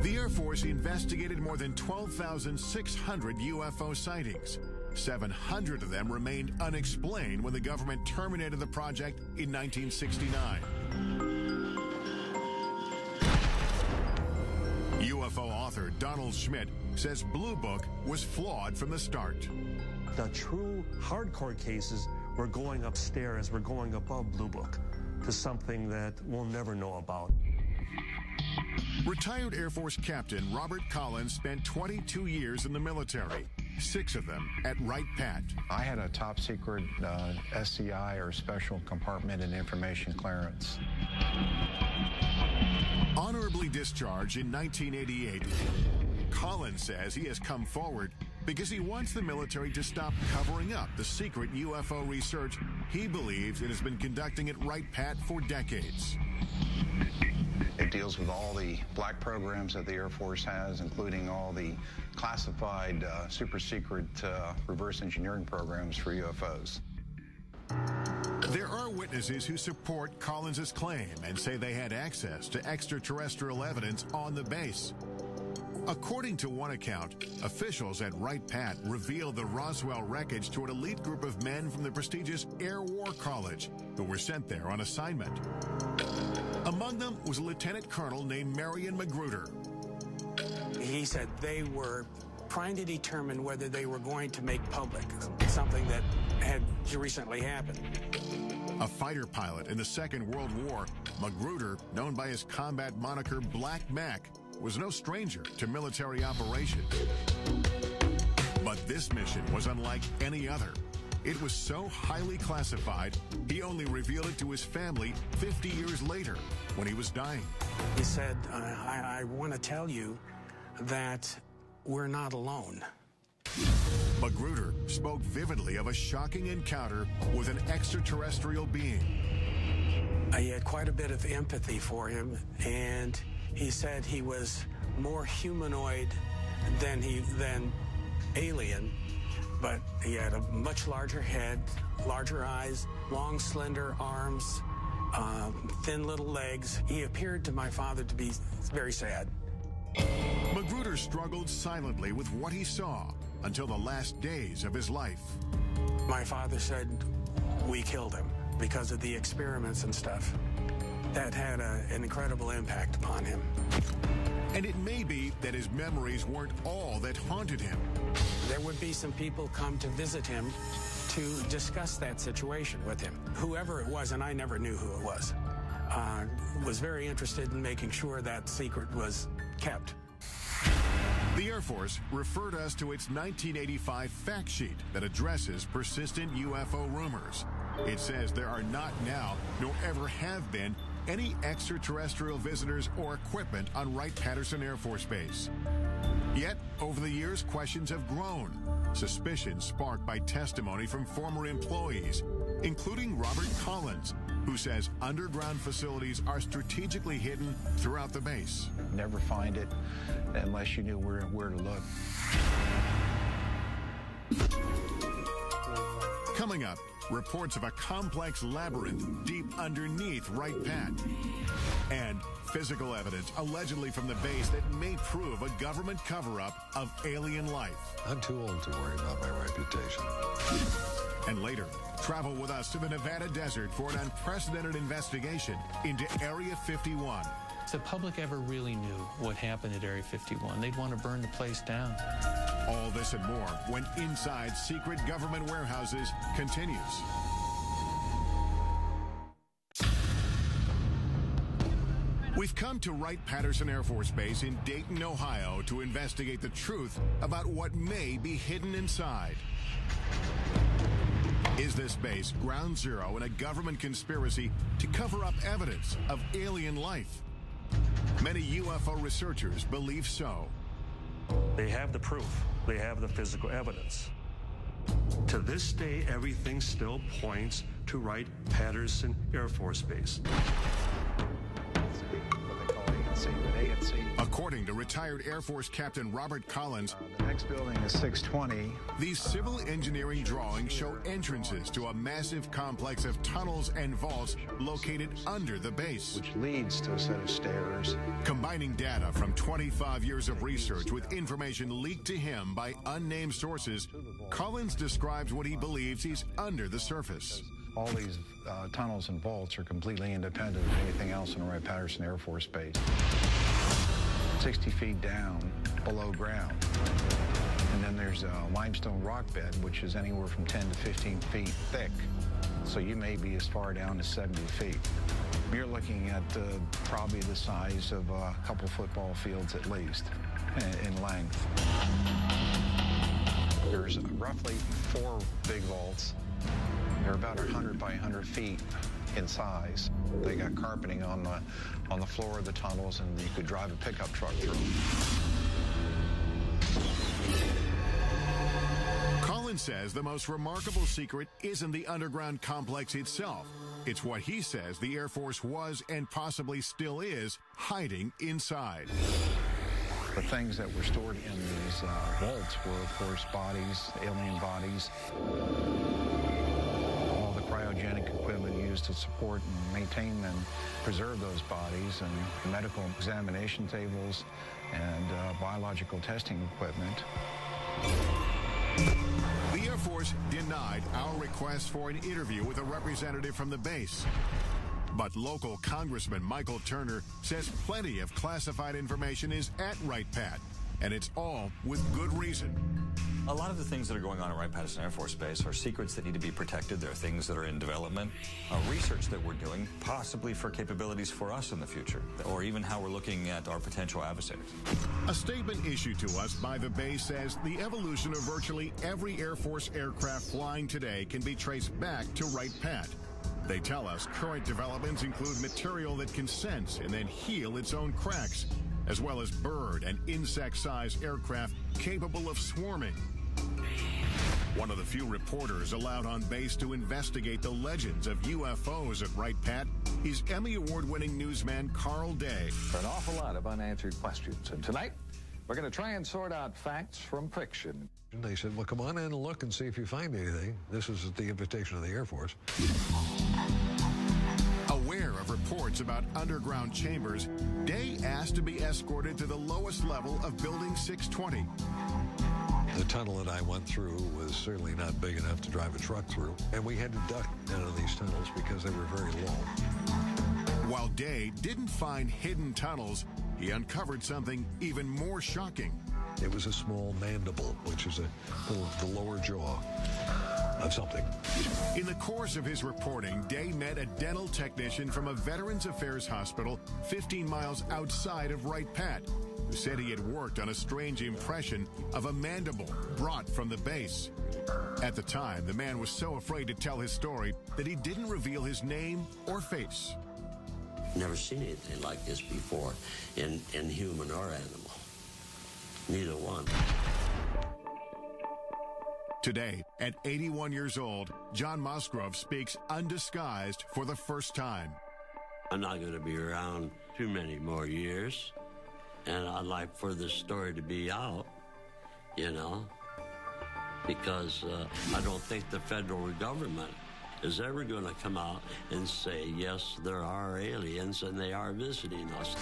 The Air Force investigated more than 12,600 UFO sightings. 700 of them remained unexplained when the government terminated the project in 1969. UFO author Donald Schmidt says Blue Book was flawed from the start. The true hardcore cases were going upstairs, we're going above Blue Book to something that we'll never know about. Retired Air Force Captain Robert Collins spent 22 years in the military, 6 of them at Wright-Pat. I had a top secret SCI, or Special Compartment and Information Clearance. Honorably discharged in 1988, Collins says he has come forward because he wants the military to stop covering up the secret UFO research he believes it has been conducting at Wright-Pat for decades. It deals with all the black programs that the Air Force has, including all the classified, super secret reverse engineering programs for UFOs. There are witnesses who support Collins's claim and say they had access to extraterrestrial evidence on the base. According to one account, officials at Wright-Patt revealed the Roswell wreckage to an elite group of men from the prestigious Air War College who were sent there on assignment. Among them was a lieutenant colonel named Marion Magruder. He said they were trying to determine whether they were going to make public something that had recently happened. A fighter pilot in the Second World War, Magruder, known by his combat moniker Black Mac, was no stranger to military operations. But this mission was unlike any other. It was so highly classified, he only revealed it to his family 50 years later when he was dying. He said, I want to tell you that we're not alone. Magruder spoke vividly of a shocking encounter with an extraterrestrial being. I had quite a bit of empathy for him, and he said he was more humanoid than alien, but he had a much larger head, larger eyes, long, slender arms, thin little legs. He appeared to my father to be very sad. Magruder struggled silently with what he saw until the last days of his life. My father said we killed him because of the experiments and stuff. That had an incredible impact upon him. And it may be that his memories weren't all that haunted him. There would be some people come to visit him to discuss that situation with him. Whoever it was, and I never knew who it was very interested in making sure that secret was kept. The Air Force referred us to its 1985 fact sheet that addresses persistent UFO rumors. It says there are not now, nor ever have been, any extraterrestrial visitors or equipment on Wright-Patterson Air Force Base. Yet, over the years, questions have grown. Suspicions sparked by testimony from former employees, including Robert Collins, who says underground facilities are strategically hidden throughout the base. Never find it unless you knew where to look. Coming up, reports of a complex labyrinth deep underneath Wright-Patt. And physical evidence allegedly from the base that may prove a government cover-up of alien life. I'm too old to worry about my reputation. And later, travel with us to the Nevada desert for an unprecedented investigation into Area 51. If the public ever really knew what happened at Area 51, they'd want to burn the place down. All this and more when Inside Secret Government Warehouses continues. We've come to Wright-Patterson Air Force Base in Dayton, Ohio to investigate the truth about what may be hidden inside. Is this base ground zero in a government conspiracy to cover up evidence of alien life? Many UFO researchers believe so. They have the proof. They have the physical evidence. To this day, everything still points to Wright-Patterson Air Force Base. According to retired Air Force Captain Robert Collins, the next building is 620. These civil engineering drawings show entrances to a massive complex of tunnels and vaults located under the base, which leads to a set of stairs. Combining data from 25 years of research with information leaked to him by unnamed sources, Collins describes what he believes he's under the surface. All these tunnels and vaults are completely independent of anything else in the Wright-Patterson Air Force Base. 60 feet down below ground. And then there's a limestone rock bed, which is anywhere from 10 to 15 feet thick. So you may be as far down as 70 feet. You're looking at probably the size of a couple football fields at least in length. There's roughly 4 big vaults. They're about 100 by 100 feet in size. They got carpeting on the floor of the tunnels, and you could drive a pickup truck through them. Collins says the most remarkable secret isn't the underground complex itself, It's what he says the Air Force was and possibly still is hiding inside. The things that were stored in these vaults were, of course, bodies, alien bodies, all the cryogenic equipment used to support and maintain and preserve those bodies, and medical examination tables and biological testing equipment. The Air Force denied our request for an interview with a representative from the base. But local Congressman Michael Turner says plenty of classified information is at Wright-Patt, and it's all with good reason. A lot of the things that are going on at Wright-Patterson Air Force Base are secrets that need to be protected. There are things that are in development, research that we're doing, possibly for capabilities for us in the future, or even how we're looking at our potential adversaries. A statement issued to us by the base says the evolution of virtually every Air Force aircraft flying today can be traced back to Wright-Patt. They tell us current developments include material that can sense and then heal its own cracks, as well as bird and insect-sized aircraft capable of swarming. One of the few reporters allowed on base to investigate the legends of UFOs at Wright-Patt is Emmy Award-winning newsman Carl Day. An awful lot of unanswered questions, and tonight we're going to try and sort out facts from fiction. And they said, well, come on in and look and see if you find anything. This is at the invitation of the Air Force. Aware of reports about underground chambers, Day asked to be escorted to the lowest level of Building 620. The tunnel that I went through was certainly not big enough to drive a truck through, and we had to duck out of these tunnels because they were very low. While Day didn't find hidden tunnels, he uncovered something even more shocking. It was a small mandible, which is the lower jaw of something. In the course of his reporting, Day met a dental technician from a Veterans Affairs hospital 15 miles outside of Wright-Patt, who said he had worked on a strange impression of a mandible brought from the base. At the time, the man was so afraid to tell his story that he didn't reveal his name or face. Never seen anything like this before in human or animal. Neither one. Today, at 81 years old, John Musgrove speaks undisguised for the first time. I'm not going to be around too many more years, and I'd like for this story to be out, you know, because I don't think the federal government is ever going to come out and say, yes, there are aliens and they are visiting us.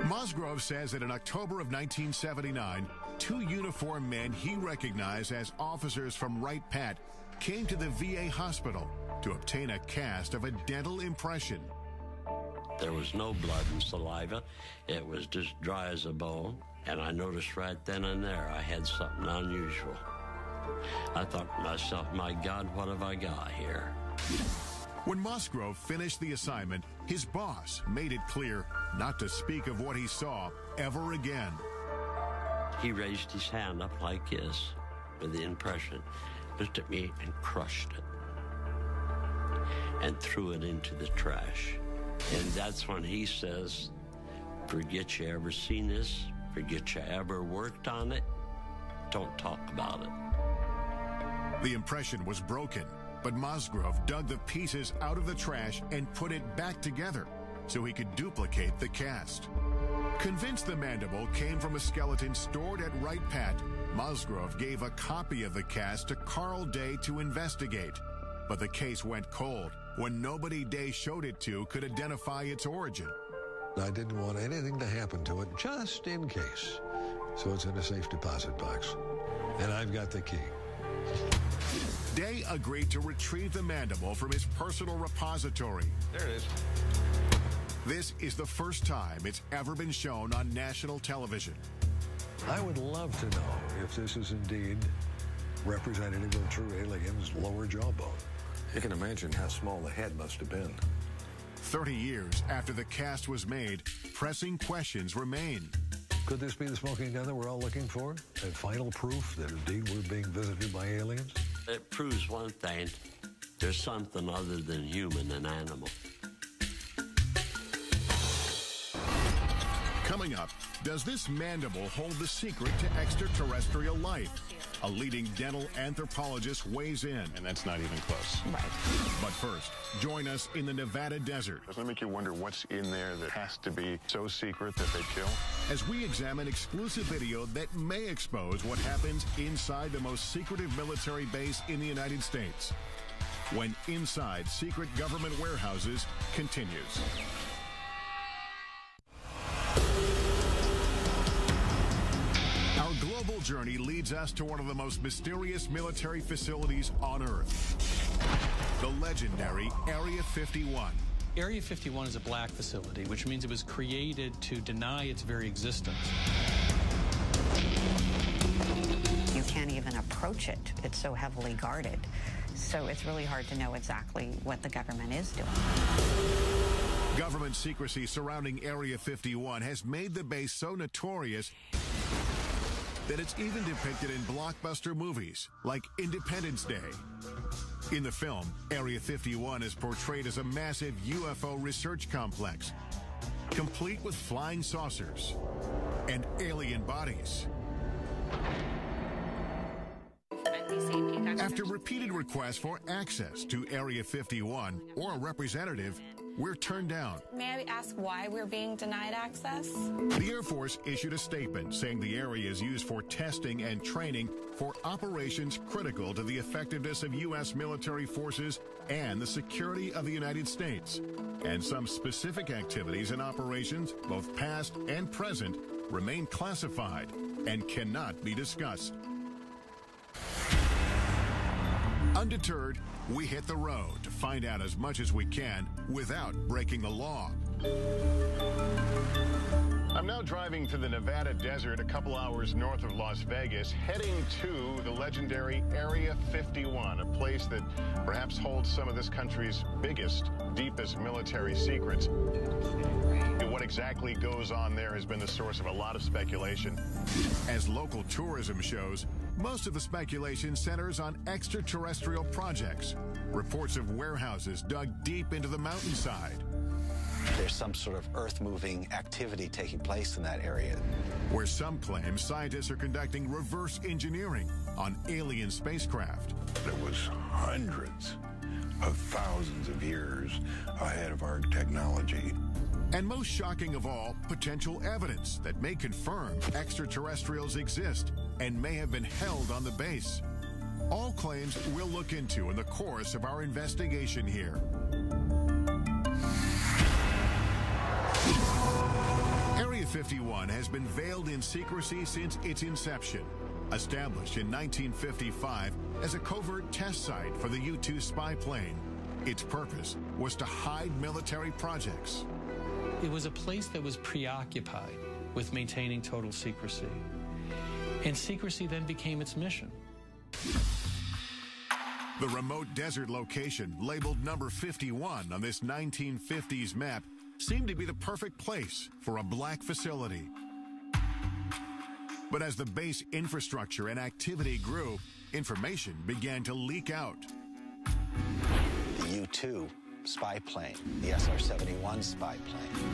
Musgrove says that in October of 1979, two uniformed men he recognized as officers from Wright-Patt came to the VA hospital to obtain a cast of a dental impression. There was no blood and saliva. It was just dry as a bone. And I noticed right then and there I had something unusual. I thought to myself, my God, what have I got here? When Musgrove finished the assignment, his boss made it clear not to speak of what he saw ever again. He raised his hand up like this with the impression, looked at me and crushed it and threw it into the trash. And that's when he says, forget you ever seen this, forget you ever worked on it, don't talk about it. The impression was broken, but Musgrove dug the pieces out of the trash and put it back together so he could duplicate the cast. Convinced the mandible came from a skeleton stored at Wright-Patt, Musgrove gave a copy of the cast to Carl Day to investigate. But the case went cold when nobody Day showed it to could identify its origin. I didn't want anything to happen to it, just in case. So it's in a safe deposit box. And I've got the key. Day agreed to retrieve the mandible from his personal repository. There it is. This is the first time it's ever been shown on national television. I would love to know if this is indeed representative of true aliens' lower jawbone. You can imagine how small the head must have been. 30 years after the cast was made, pressing questions remain. Could this be the smoking gun that we're all looking for? That final proof that indeed we're being visited by aliens? It proves one thing. There's something other than human and animal. Coming up, does this mandible hold the secret to extraterrestrial life? A leading dental anthropologist weighs in. And that's not even close. Right. But first, join us in the Nevada desert. Doesn't it make you wonder what's in there that has to be so secret that they kill? As we examine exclusive video that may expose what happens inside the most secretive military base in the United States. When Inside Secret Government Warehouses continues. Our global journey leads us to one of the most mysterious military facilities on Earth. The legendary Area 51. Area 51 is a black facility, which means it was created to deny its very existence. You can't even approach it. It's so heavily guarded. So it's really hard to know exactly what the government is doing. Government secrecy surrounding Area 51 has made the base so notorious that it's even depicted in blockbuster movies like Independence Day. In the film, Area 51 is portrayed as a massive UFO research complex, complete with flying saucers and alien bodies. After repeated requests for access to Area 51 or a representative, we're turned down. May I ask why we're being denied access? The Air Force issued a statement saying the area is used for testing and training for operations critical to the effectiveness of U.S. military forces and the security of the United States. And some specific activities and operations, both past and present, remain classified and cannot be discussed. Undeterred, we hit the road to find out as much as we can without breaking the law. I'm now driving to the Nevada desert a couple hours north of Las Vegas, heading to the legendary Area 51, a place that perhaps holds some of this country's biggest, deepest military secrets. What exactly goes on there has been the source of a lot of speculation. As local tourism shows, most of the speculation centers on extraterrestrial projects, reports of warehouses dug deep into the mountainside. There's some sort of earth-moving activity taking place in that area. Where some claim scientists are conducting reverse engineering on alien spacecraft. It was hundreds of thousands of years ahead of our technology. And most shocking of all, potential evidence that may confirm extraterrestrials exist and may have been held on the base. All claims we'll look into in the course of our investigation here. Area 51 has been veiled in secrecy since its inception. Established in 1955 as a covert test site for the U-2 spy plane, its purpose was to hide military projects. It was a place that was preoccupied with maintaining total secrecy. And secrecy then became its mission. The remote desert location, labeled number 51 on this 1950s map, seemed to be the perfect place for a black facility. But as the base infrastructure and activity grew, information began to leak out. The U-2 spy plane, the SR-71 spy plane,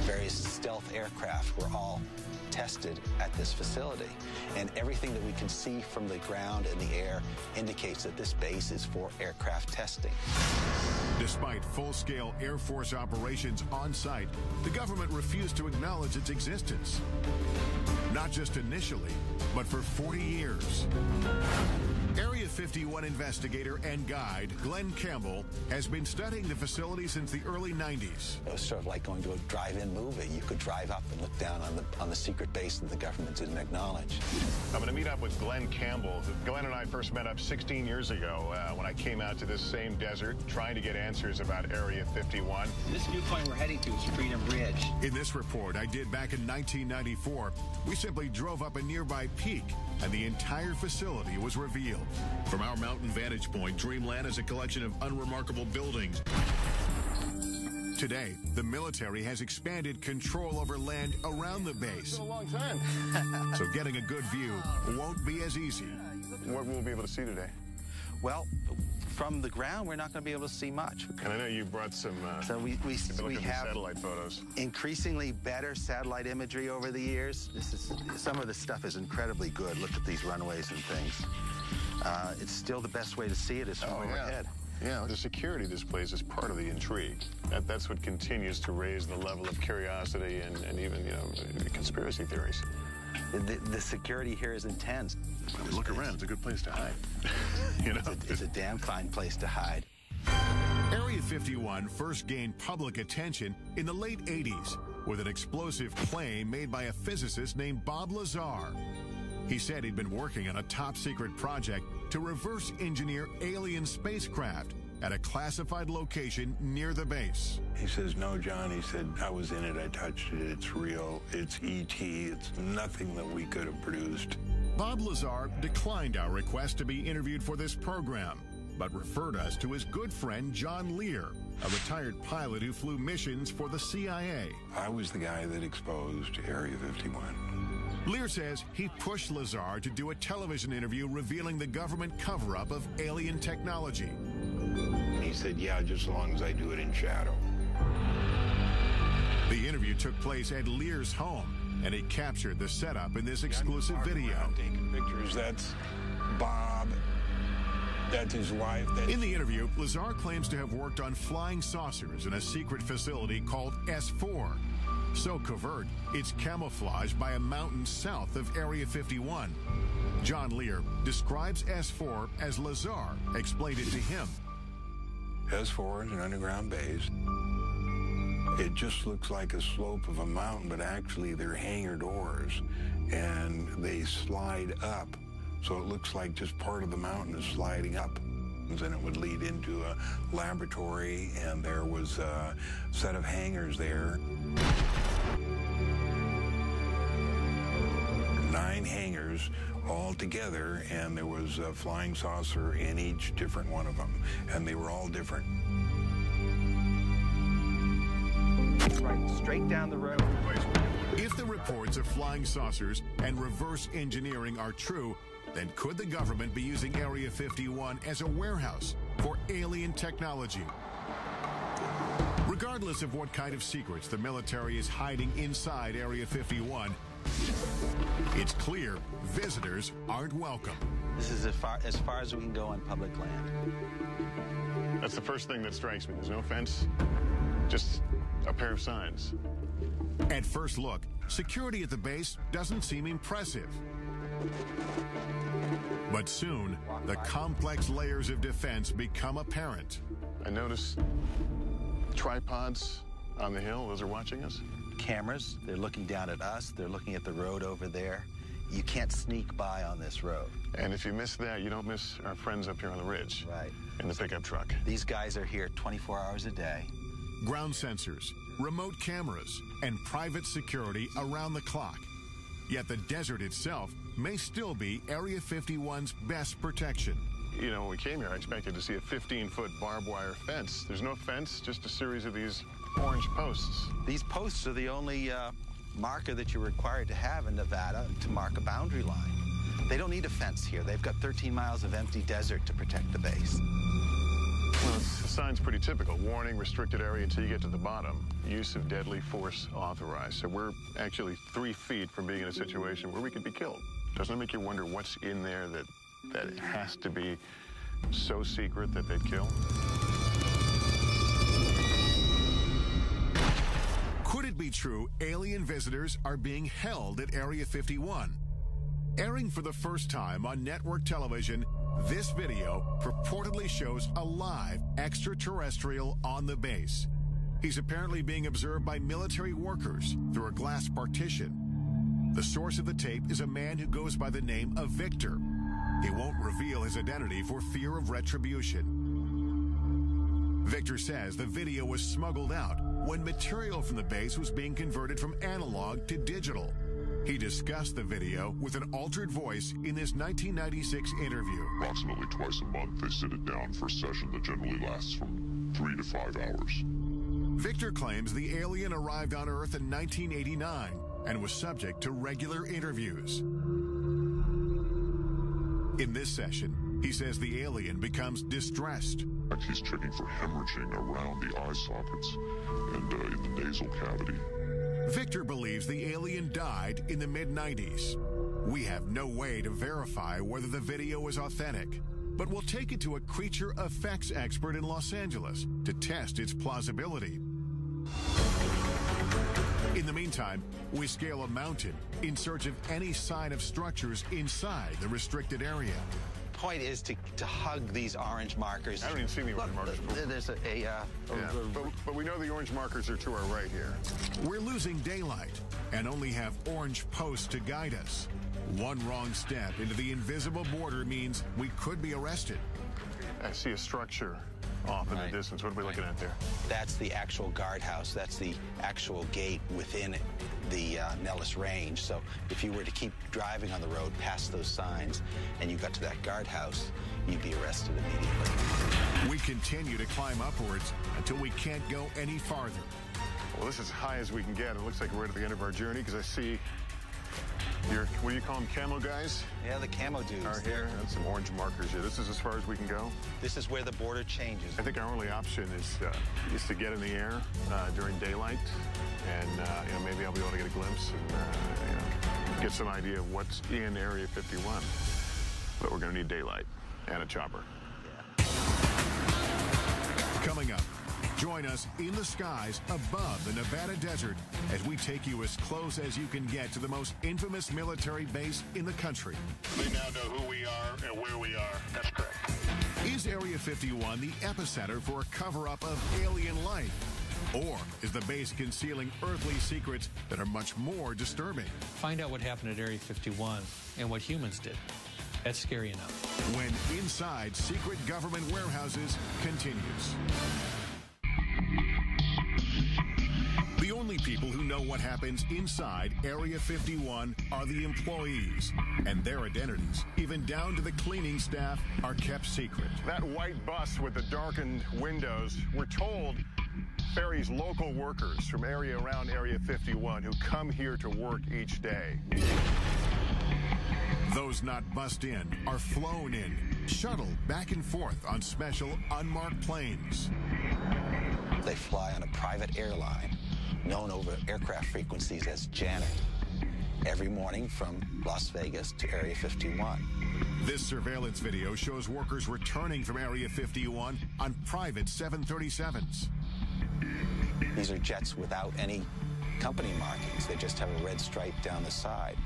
various stealth aircraft were all tested at this facility. And everything that we can see from the ground and the air indicates that this base is for aircraft testing. Despite full-scale Air Force operations on site, the government refused to acknowledge its existence. Not just initially, but for 40 years. Area 51 investigator and guide Glenn Campbell has been studying the facility since the early 90s. It was sort of like going to a drive-in movie. You could drive up and look down on the secret base that the government didn't acknowledge. I'm going to meet up with Glenn Campbell. Glenn and I first met up 16 years ago when I came out to this same desert trying to get answers about Area 51. This viewpoint we're heading to is Freedom Ridge. In this report I did back in 1994, we simply drove up a nearby peak and the entire facility was revealed. From our mountain vantage point, Dreamland is a collection of unremarkable buildings. Today, the military has expanded control over land around the base. It's been a long time. So getting a good view won't be as easy. What will we be able to see today? Well, from the ground, we're not going to be able to see much. And I know you brought some we have satellite photos. Increasingly better satellite imagery over the years. Some of this stuff is incredibly good. Look at these runways and things. It's still the best way to see it is from overhead. Yeah, the security of this place is part of the intrigue. That's what continues to raise the level of curiosity and even, conspiracy theories. The security here is intense. When we look around, it's a good place to hide. It's a damn fine place to hide. Area 51 first gained public attention in the late 80s with an explosive claim made by a physicist named Bob Lazar. He said he'd been working on a top-secret project to reverse engineer alien spacecraft at a classified location near the base. He says, no, John, he said, I was in it, I touched it, it's real, it's E.T., it's nothing that we could have produced. Bob Lazar declined our request to be interviewed for this program, but referred us to his good friend John Lear, a retired pilot who flew missions for the CIA. I was the guy that exposed Area 51. Lear says he pushed Lazar to do a television interview revealing the government cover-up of alien technology. He said, yeah, just as long as I do it in shadow. The interview took place at Lear's home, and he captured the setup in this exclusive video. Taking pictures, that's Bob. That's his wife. In the interview, Lazar claims to have worked on flying saucers in a secret facility called S4. So covert, it's camouflaged by a mountain south of Area 51. John Lear describes S4 as Lazar explained it to him. S4 is an underground base. It just looks like a slope of a mountain, but actually they're hangar doors, and they slide up. So it looks like just part of the mountain is sliding up. And it would lead into a laboratory, and there was a set of hangars there. 9 hangars all together, and there was a flying saucer in each different one of them, and they were all different. Right, straight down the road. If the reports of flying saucers and reverse engineering are true, then could the government be using Area 51 as a warehouse for alien technology? Regardless of what kind of secrets the military is hiding inside Area 51, it's clear visitors aren't welcome. This is as far as we can go on public land. That's the first thing that strikes me. There's no fence, just a pair of signs. At first look, security at the base doesn't seem impressive. But soon, the complex layers of defense become apparent. I notice tripods on the hill. Those are watching us. Cameras, they're looking down at us. They're looking at the road over there. You can't sneak by on this road. And if you miss that, you don't miss our friends up here on the ridge. Right. In the pickup truck. These guys are here 24 hours a day. Ground sensors, remote cameras, and private security around the clock. Yet the desert itself may still be Area 51's best protection. You know, when we came here, I expected to see a 15-foot barbed wire fence. There's no fence, just a series of these orange posts. These posts are the only marker that you're required to have in Nevada to mark a boundary line. They don't need a fence here. They've got 13 miles of empty desert to protect the base. Well, the sign's pretty typical. Warning, restricted area until you get to the bottom. Use of deadly force authorized. So we're actually 3 feet from being in a situation where we could be killed. Doesn't it make you wonder what's in there that has to be so secret that they'd kill? Could it be true alien visitors are being held at Area 51? Airing for the first time on network television, this video purportedly shows a live extraterrestrial on the base. He's apparently being observed by military workers through a glass partition. The source of the tape is a man who goes by the name of Victor. He won't reveal his identity for fear of retribution. Victor says the video was smuggled out when material from the base was being converted from analog to digital. He discussed the video with an altered voice in this 1996 interview. Approximately twice a month, they sit it down for a session that generally lasts from 3 to 5 hours. Victor claims the alien arrived on Earth in 1989 and was subject to regular interviews. In this session, He says the alien becomes distressed. He's checking for hemorrhaging around the eye sockets and in the nasal cavity. Victor believes the alien died in the mid-90s. We have no way to verify whether the video is authentic, but we'll take it to a creature effects expert in Los Angeles to test its plausibility. In the meantime, we scale a mountain in search of any sign of structures inside the restricted area. Point is to hug these orange markers. I haven't even seen the orange markers before. There's but we know the orange markers are to our right here. We're losing daylight and only have orange posts to guide us. One wrong step into the invisible border means we could be arrested. I see a structure off in the distance. What are we looking at there? That's the actual guardhouse. That's the actual gate within the Nellis Range. So if you were to keep driving on the road past those signs and you got to that guardhouse, you'd be arrested immediately. We continue to climb upwards until we can't go any farther. Well, this is as high as we can get. It looks like we're at the end of our journey because I see what do you call them, camo guys? Yeah, the camo dudes. Are here. And some orange markers here. This is as far as we can go. This is where the border changes. I think our only option is to get in the air during daylight, and maybe I'll be able to get a glimpse and get some idea of what's in Area 51. But we're going to need daylight and a chopper. Yeah. Coming up, join us in the skies above the Nevada desert as we take you as close as you can get to the most infamous military base in the country. They now know who we are and where we are. That's correct. Is Area 51 the epicenter for a cover-up of alien life? Or is the base concealing earthly secrets that are much more disturbing? Find out what happened at Area 51 and what humans did. That's scary enough. When Inside Secret Government Warehouses continues. The only people who know what happens inside Area 51 are the employees, and their identities, even down to the cleaning staff, are kept secret. That white bus with the darkened windows, we're told, ferries local workers from around Area 51 who come here to work each day. Those not bussed in are flown in, shuttled back and forth on special unmarked planes. They fly on a private airline known over aircraft frequencies as Janet, every morning from Las Vegas to Area 51. This surveillance video shows workers returning from Area 51 on private 737s. These are jets without any company markings. They just have a red stripe down the side.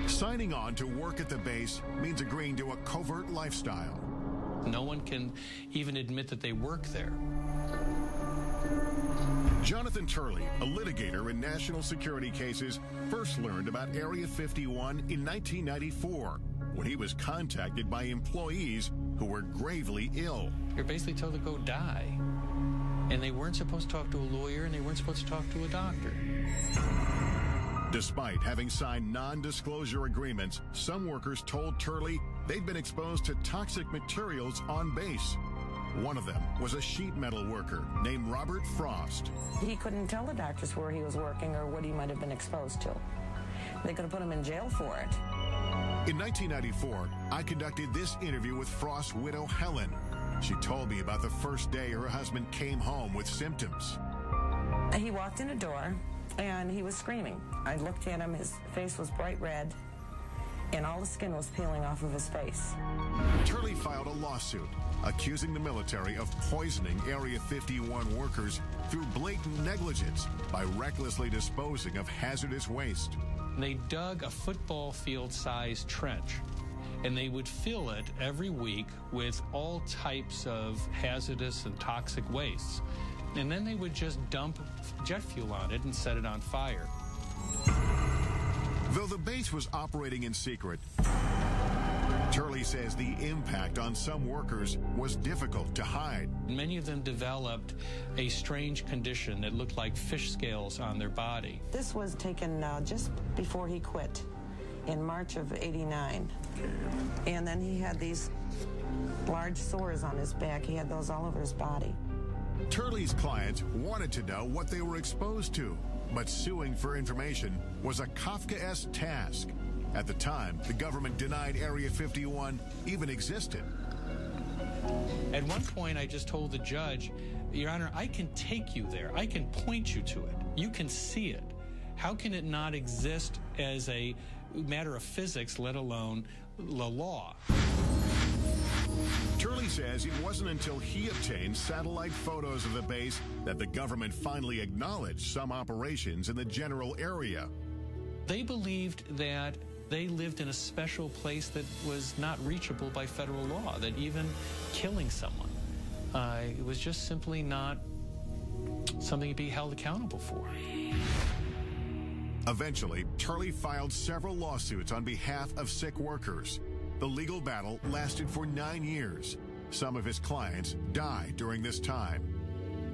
Signing on to work at the base means agreeing to a covert lifestyle. No one can even admit that they work there. Jonathan Turley, a litigator in national security cases, first learned about Area 51 in 1994 when he was contacted by employees who were gravely ill. You're basically told to go die. And they weren't supposed to talk to a lawyer, and they weren't supposed to talk to a doctor. Despite having signed non-disclosure agreements, some workers told Turley they'd been exposed to toxic materials on base. One of them was a sheet metal worker named Robert Frost. He couldn't tell the doctors where he was working or what he might have been exposed to. They could have put him in jail for it. In 1994, I conducted this interview with Frost's widow, Helen. She told me about the first day her husband came home with symptoms. He walked in a door, and he was screaming. I looked at him. His face was bright red, and all the skin was peeling off of his face. Turley filed a lawsuit accusing the military of poisoning Area 51 workers through blatant negligence by recklessly disposing of hazardous waste. They dug a football field-sized trench, and they would fill it every week with all types of hazardous and toxic wastes. And then they would just dump jet fuel on it and set it on fire. Though the base was operating in secret, Turley says the impact on some workers was difficult to hide. Many of them developed a strange condition that looked like fish scales on their body. This was taken just before he quit in March of '89. And then he had these large sores on his back. He had those all over his body. Turley's clients wanted to know what they were exposed to, but suing for information was a Kafkaesque task. At the time, the government denied Area 51 even existed. At one point, I just told the judge, Your Honor, I can take you there. I can point you to it. You can see it. How can it not exist as a matter of physics, let alone the law? Turley says it wasn't until he obtained satellite photos of the base that the government finally acknowledged some operations in the general area. They believed that they lived in a special place that was not reachable by federal law, that even killing someone, it was just simply not something to be held accountable for. Eventually, Turley filed several lawsuits on behalf of sick workers. The legal battle lasted for 9 years. Some of his clients died during this time.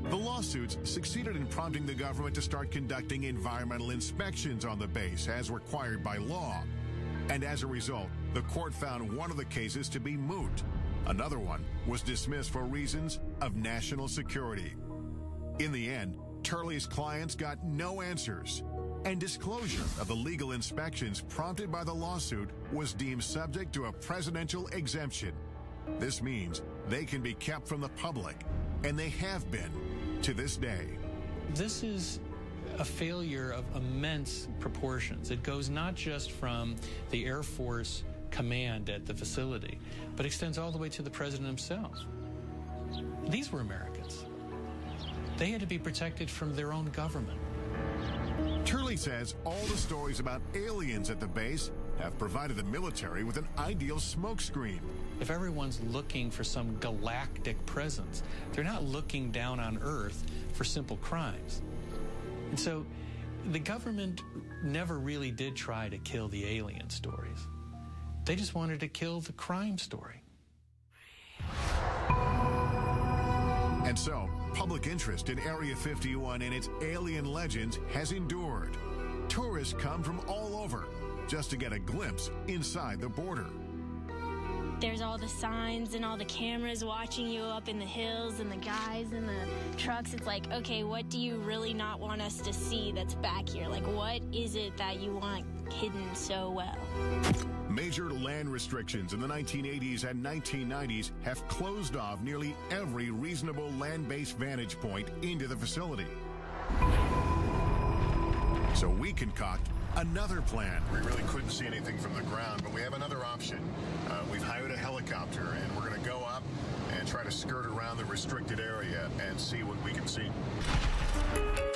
The lawsuits succeeded in prompting the government to start conducting environmental inspections on the base as required by law. And as a result, the court found one of the cases to be moot. Another one was dismissed for reasons of national security. In the end, Turley's clients got no answers, and disclosure of the legal inspections prompted by the lawsuit was deemed subject to a presidential exemption. This means they can be kept from the public, and they have been to this day. This is a failure of immense proportions. It goes not just from the Air Force command at the facility, but extends all the way to the president himself. These were Americans. They had to be protected from their own government. Turley says all the stories about aliens at the base have provided the military with an ideal smokescreen. If everyone's looking for some galactic presence, they're not looking down on Earth for simple crimes. And so the government never really did try to kill the alien stories. They just wanted to kill the crime story. And so, public interest in Area 51 and its alien legends has endured. Tourists come from all over just to get a glimpse inside the border. There's all the signs and all the cameras watching you up in the hills and the guys in the trucks. It's like, okay, what do you really not want us to see that's back here? Like, what is it that you want hidden so well? Major land restrictions in the 1980s and 1990s have closed off nearly every reasonable land-based vantage point into the facility. So we concoct another plan. We really couldn't see anything from the ground, but we have another option. We've hired a helicopter, and we're going to go up and try to skirt around the restricted area and see what we can see.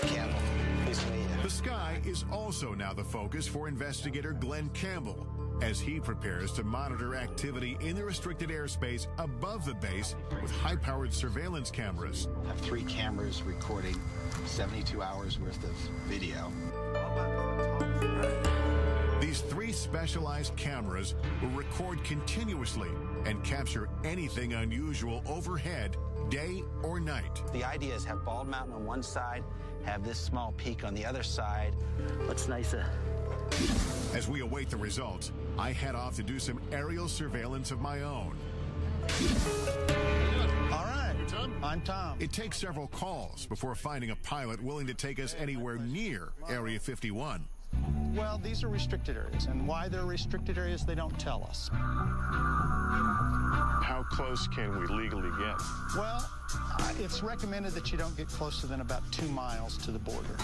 Campbell, please meet you. The sky is also now the focus for investigator Glenn Campbell, as he prepares to monitor activity in the restricted airspace above the base with high-powered surveillance cameras. I have 3 cameras recording 72 hours worth of video. These 3 specialized cameras will record continuously and capture anything unusual overhead, day or night. The idea is have Bald Mountain on one side, have this small peak on the other side. What's nicer? As we await the results, I head off to do some aerial surveillance of my own. All right, I'm Tom. It takes several calls before finding a pilot willing to take us anywhere near Area 51. Well, these are restricted areas, and why they're restricted areas, they don't tell us. How close can we legally get? Well, it's recommended that you don't get closer than about 2 miles to the border.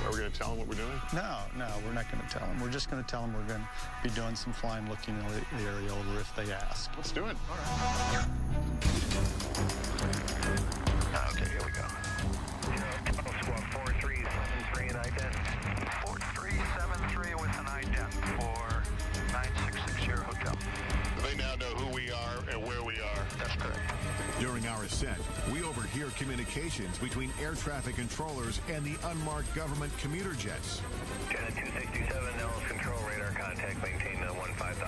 Are we going to tell them what we're doing? No, we're not going to tell them. We're just going to tell them we're going to be doing some flying, looking the area over if they ask. Let's do it. All right. Okay, here we go. Squad 4373 and ident. 4373 with an ident for 9660 Hotel. They now know who we are and where we are. That's correct. During our ascent, we overhear communications between air traffic controllers and the unmarked government commuter jets. Janet 267, Nellis control radar contact, maintain 15,000.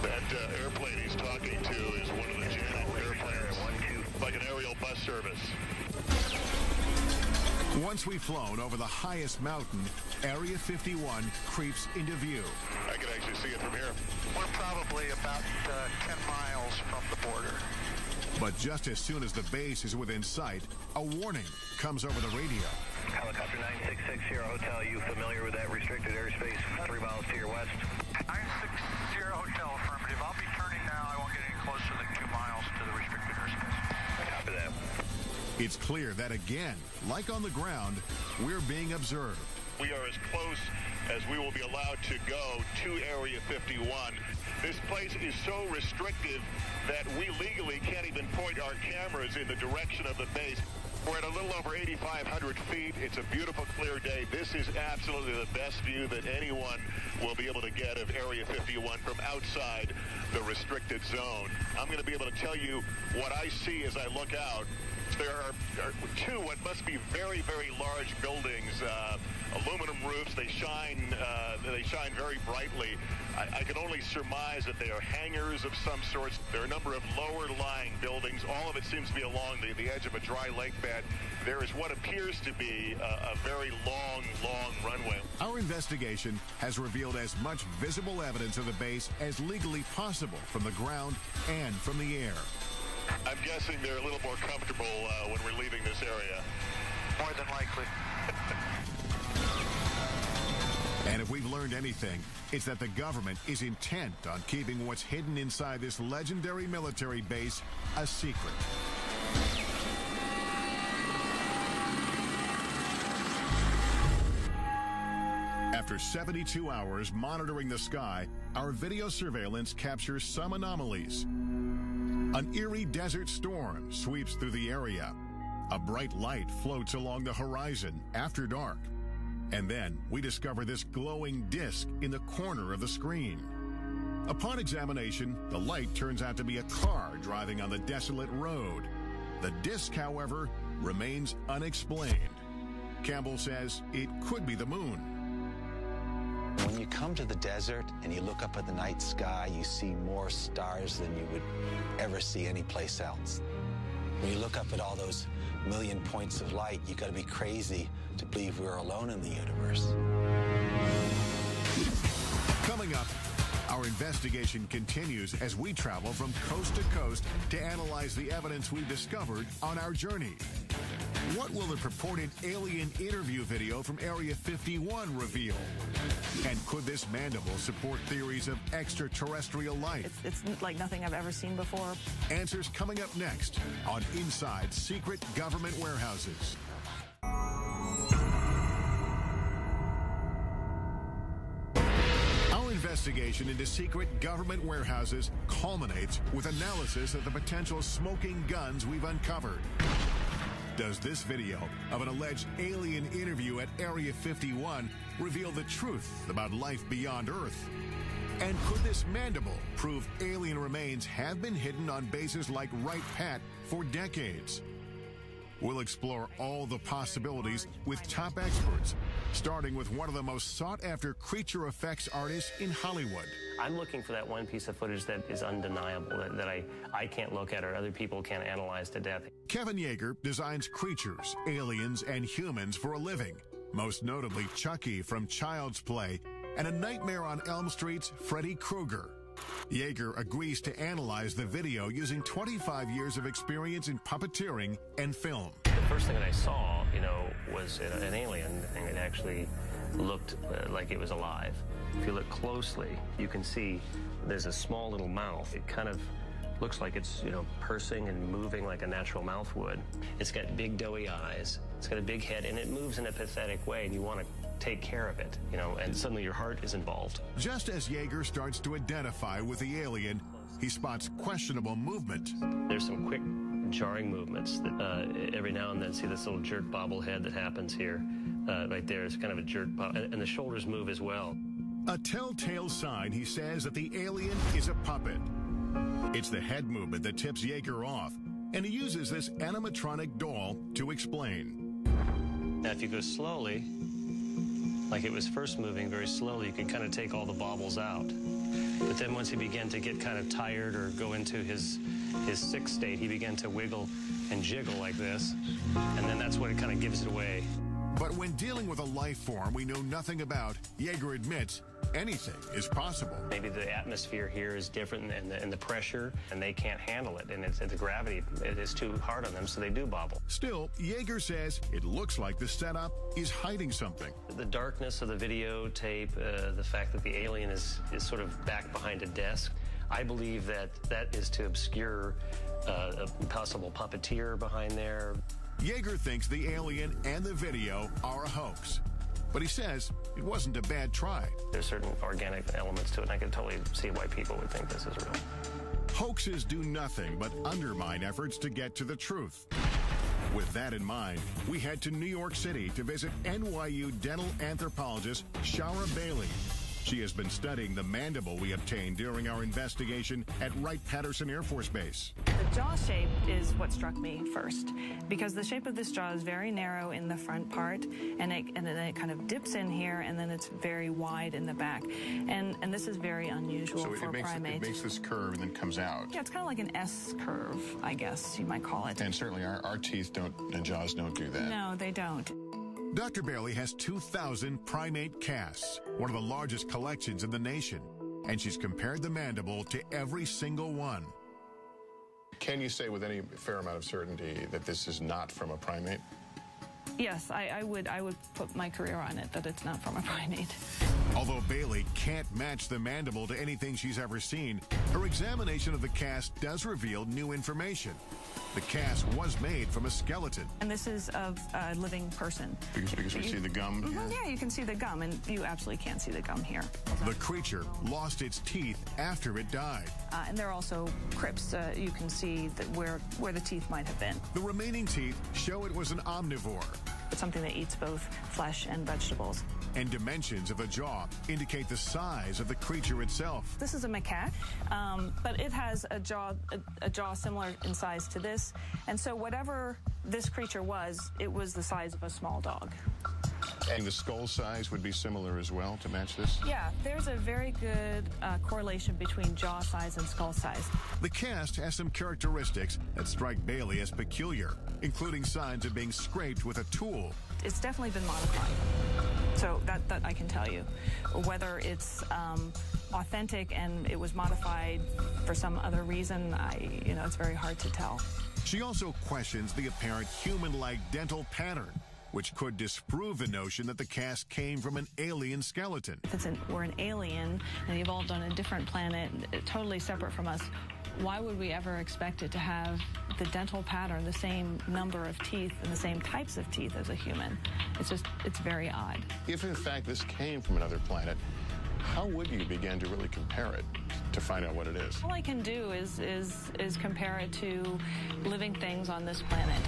That airplane he's talking to is one of the Janet airplanes, like an aerial bus service. Once we've flown over the highest mountain, Area 51 creeps into view. I can actually see it from here. We're probably about 10 miles from the border. But just as soon as the base is within sight, a warning comes over the radio. Helicopter 9660 Hotel, you familiar with that restricted airspace 3 miles to your west? 960 Hotel, affirmative. I'll be turning now. I won't get any closer than 2 miles to the restricted airspace. Copy that. It's clear that again, like on the ground, we're being observed. We are as close as we will be allowed to go to Area 51. This place is so restrictive that we legally can't even point our cameras in the direction of the base. We're at a little over 8,500 feet. It's a beautiful, clear day. This is absolutely the best view that anyone will be able to get of Area 51 from outside the restricted zone. I'm going to be able to tell you what I see as I look out. There are two what must be very, very large buildings, aluminum roofs. They shine very brightly. I can only surmise that they are hangars of some sorts. There are a number of lower-lying buildings. All of it seems to be along the edge of a dry lake bed. There is what appears to be a very long runway. Our investigation has revealed as much visible evidence of the base as legally possible from the ground and from the air. I'm guessing they're a little more comfortable when we're leaving this area. More than likely. And if we've learned anything, it's that the government is intent on keeping what's hidden inside this legendary military base a secret. After 72 hours monitoring the sky, our video surveillance captures some anomalies. An eerie desert storm sweeps through the area. A bright light floats along the horizon after dark. And then we discover this glowing disc in the corner of the screen. Upon examination, the light turns out to be a car driving on the desolate road. The disc, however, remains unexplained. Campbell says it could be the moon. When you come to the desert and you look up at the night sky, you see more stars than you would ever see anyplace else. When you look up at all those million points of light, you got to be crazy to believe we're alone in the universe. Coming up, our investigation continues as we travel from coast to coast to analyze the evidence we've discovered on our journey. What will the purported alien interview video from Area 51 reveal? And could this mandible support theories of extraterrestrial life? It's like nothing I've ever seen before. Answers coming up next on Inside Secret Government Warehouses. Our investigation into secret government warehouses culminates with analysis of the potential smoking guns we've uncovered. Does this video of an alleged alien interview at Area 51 reveal the truth about life beyond Earth? And could this mandible prove alien remains have been hidden on bases like Wright Pat for decades? We'll explore all the possibilities with top experts, starting with one of the most sought-after creature effects artists in Hollywood. I'm looking for that one piece of footage that is undeniable, that I can't look at or other people can't analyze to death. Kevin Yeager designs creatures, aliens, and humans for a living, most notably Chucky from Child's Play and A Nightmare on Elm Street's Freddy Krueger. Yeager agrees to analyze the video using 25 years of experience in puppeteering and film. The first thing that I saw, was an alien, and it actually looked like it was alive. If you look closely, you can see there's a small little mouth. It kind of looks like it's, pursing and moving like a natural mouth would. It's got big doughy eyes. It's got a big head, and it moves in a pathetic way, and you want to take care of it, and suddenly your heart is involved. Just as Yeager starts to identify with the alien, he spots questionable movement. There's some quick, jarring movements that every now and then see this little jerk bobblehead that happens here. Right there is kind of a jerk bob, and the shoulders move as well. A telltale sign, he says, that the alien is a puppet. It's the head movement that tips Yeager off, and he uses this animatronic doll to explain. Now, if you go slowly, like it was first moving very slowly, you can kind of take all the bobbles out. But then once he began to get kind of tired or go into his sick state, he began to wiggle and jiggle like this, and then that's what it kind of gives it away. But when dealing with a life form we know nothing about, Yeager admits anything is possible. Maybe the atmosphere here is different and the pressure, and they can't handle it, and the gravity it is too hard on them, so they do bobble. Still, Yeager says it looks like the setup is hiding something. The darkness of the videotape, the fact that the alien is sort of back behind a desk, I believe that is to obscure a possible puppeteer behind there. Yeager thinks the alien and the video are a hoax, but he says it wasn't a bad try. There's certain organic elements to it, and I can totally see why people would think this is real. Hoaxes do nothing but undermine efforts to get to the truth. With that in mind, we head to New York City to visit NYU dental anthropologist Shara Bailey. She has been studying the mandible we obtained during our investigation at Wright-Patterson Air Force Base. The jaw shape is what struck me first, because the shape of this jaw is very narrow in the front part, and then it kind of dips in here, and then it's very wide in the back. And this is very unusual for a primate. It makes this curve and then comes out. Yeah, it's kind of like an S curve, I guess you might call it. And certainly our teeth and jaws don't do that. No, they don't. Dr. Bailey has 2,000 primate casts, one of the largest collections in the nation, and she's compared the mandible to every single one. Can you say with any fair amount of certainty that this is not from a primate? Yes, I would put my career on it that it's not from a primate. Although Bailey can't match the mandible to anything she's ever seen, her examination of the cast does reveal new information. The cast was made from a skeleton. And this is of a living person. Because we see the gum here? Yeah, you can see the gum, and you absolutely can't see the gum here. The creature lost its teeth after it died. And there are also crypts. You can see that where the teeth might have been. The remaining teeth show it was an omnivore. It's something that eats both flesh and vegetables. And dimensions of the jaw indicate the size of the creature itself. This is a macaque, but it has a jaw similar in size to this. And so whatever this creature was, it was the size of a small dog. And the skull size would be similar as well to match this? Yeah, there's a very good correlation between jaw size and skull size. The cast has some characteristics that strike Bailey as peculiar, including signs of being scraped with a tool. It's definitely been modified. So that I can tell you. Whether it's authentic and it was modified for some other reason, it's very hard to tell. She also questions the apparent human-like dental pattern, which could disprove the notion that the cast came from an alien skeleton. If we're an alien and evolved on a different planet, totally separate from us, why would we ever expect it to have the dental pattern, the same number of teeth and the same types of teeth as a human? It's very odd. If in fact this came from another planet, how would you begin to really compare it to find out what it is? All I can do is compare it to living things on this planet.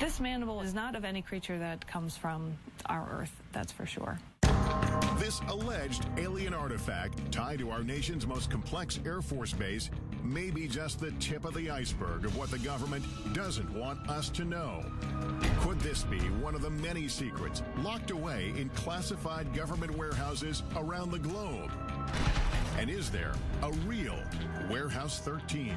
This mandible is not of any creature that comes from our Earth, that's for sure. This alleged alien artifact tied to our nation's most complex Air Force base may be just the tip of the iceberg of what the government doesn't want us to know. Could this be one of the many secrets locked away in classified government warehouses around the globe? And is there a real Warehouse 13?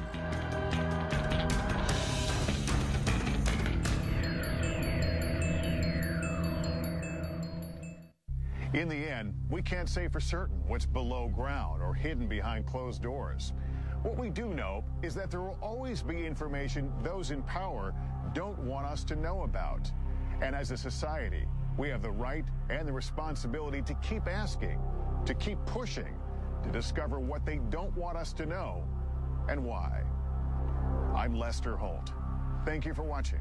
In the end, we can't say for certain what's below ground or hidden behind closed doors. What we do know is that there will always be information those in power don't want us to know about. And as a society, we have the right and the responsibility to keep asking, to keep pushing, to discover what they don't want us to know and why. I'm Lester Holt. Thank you for watching.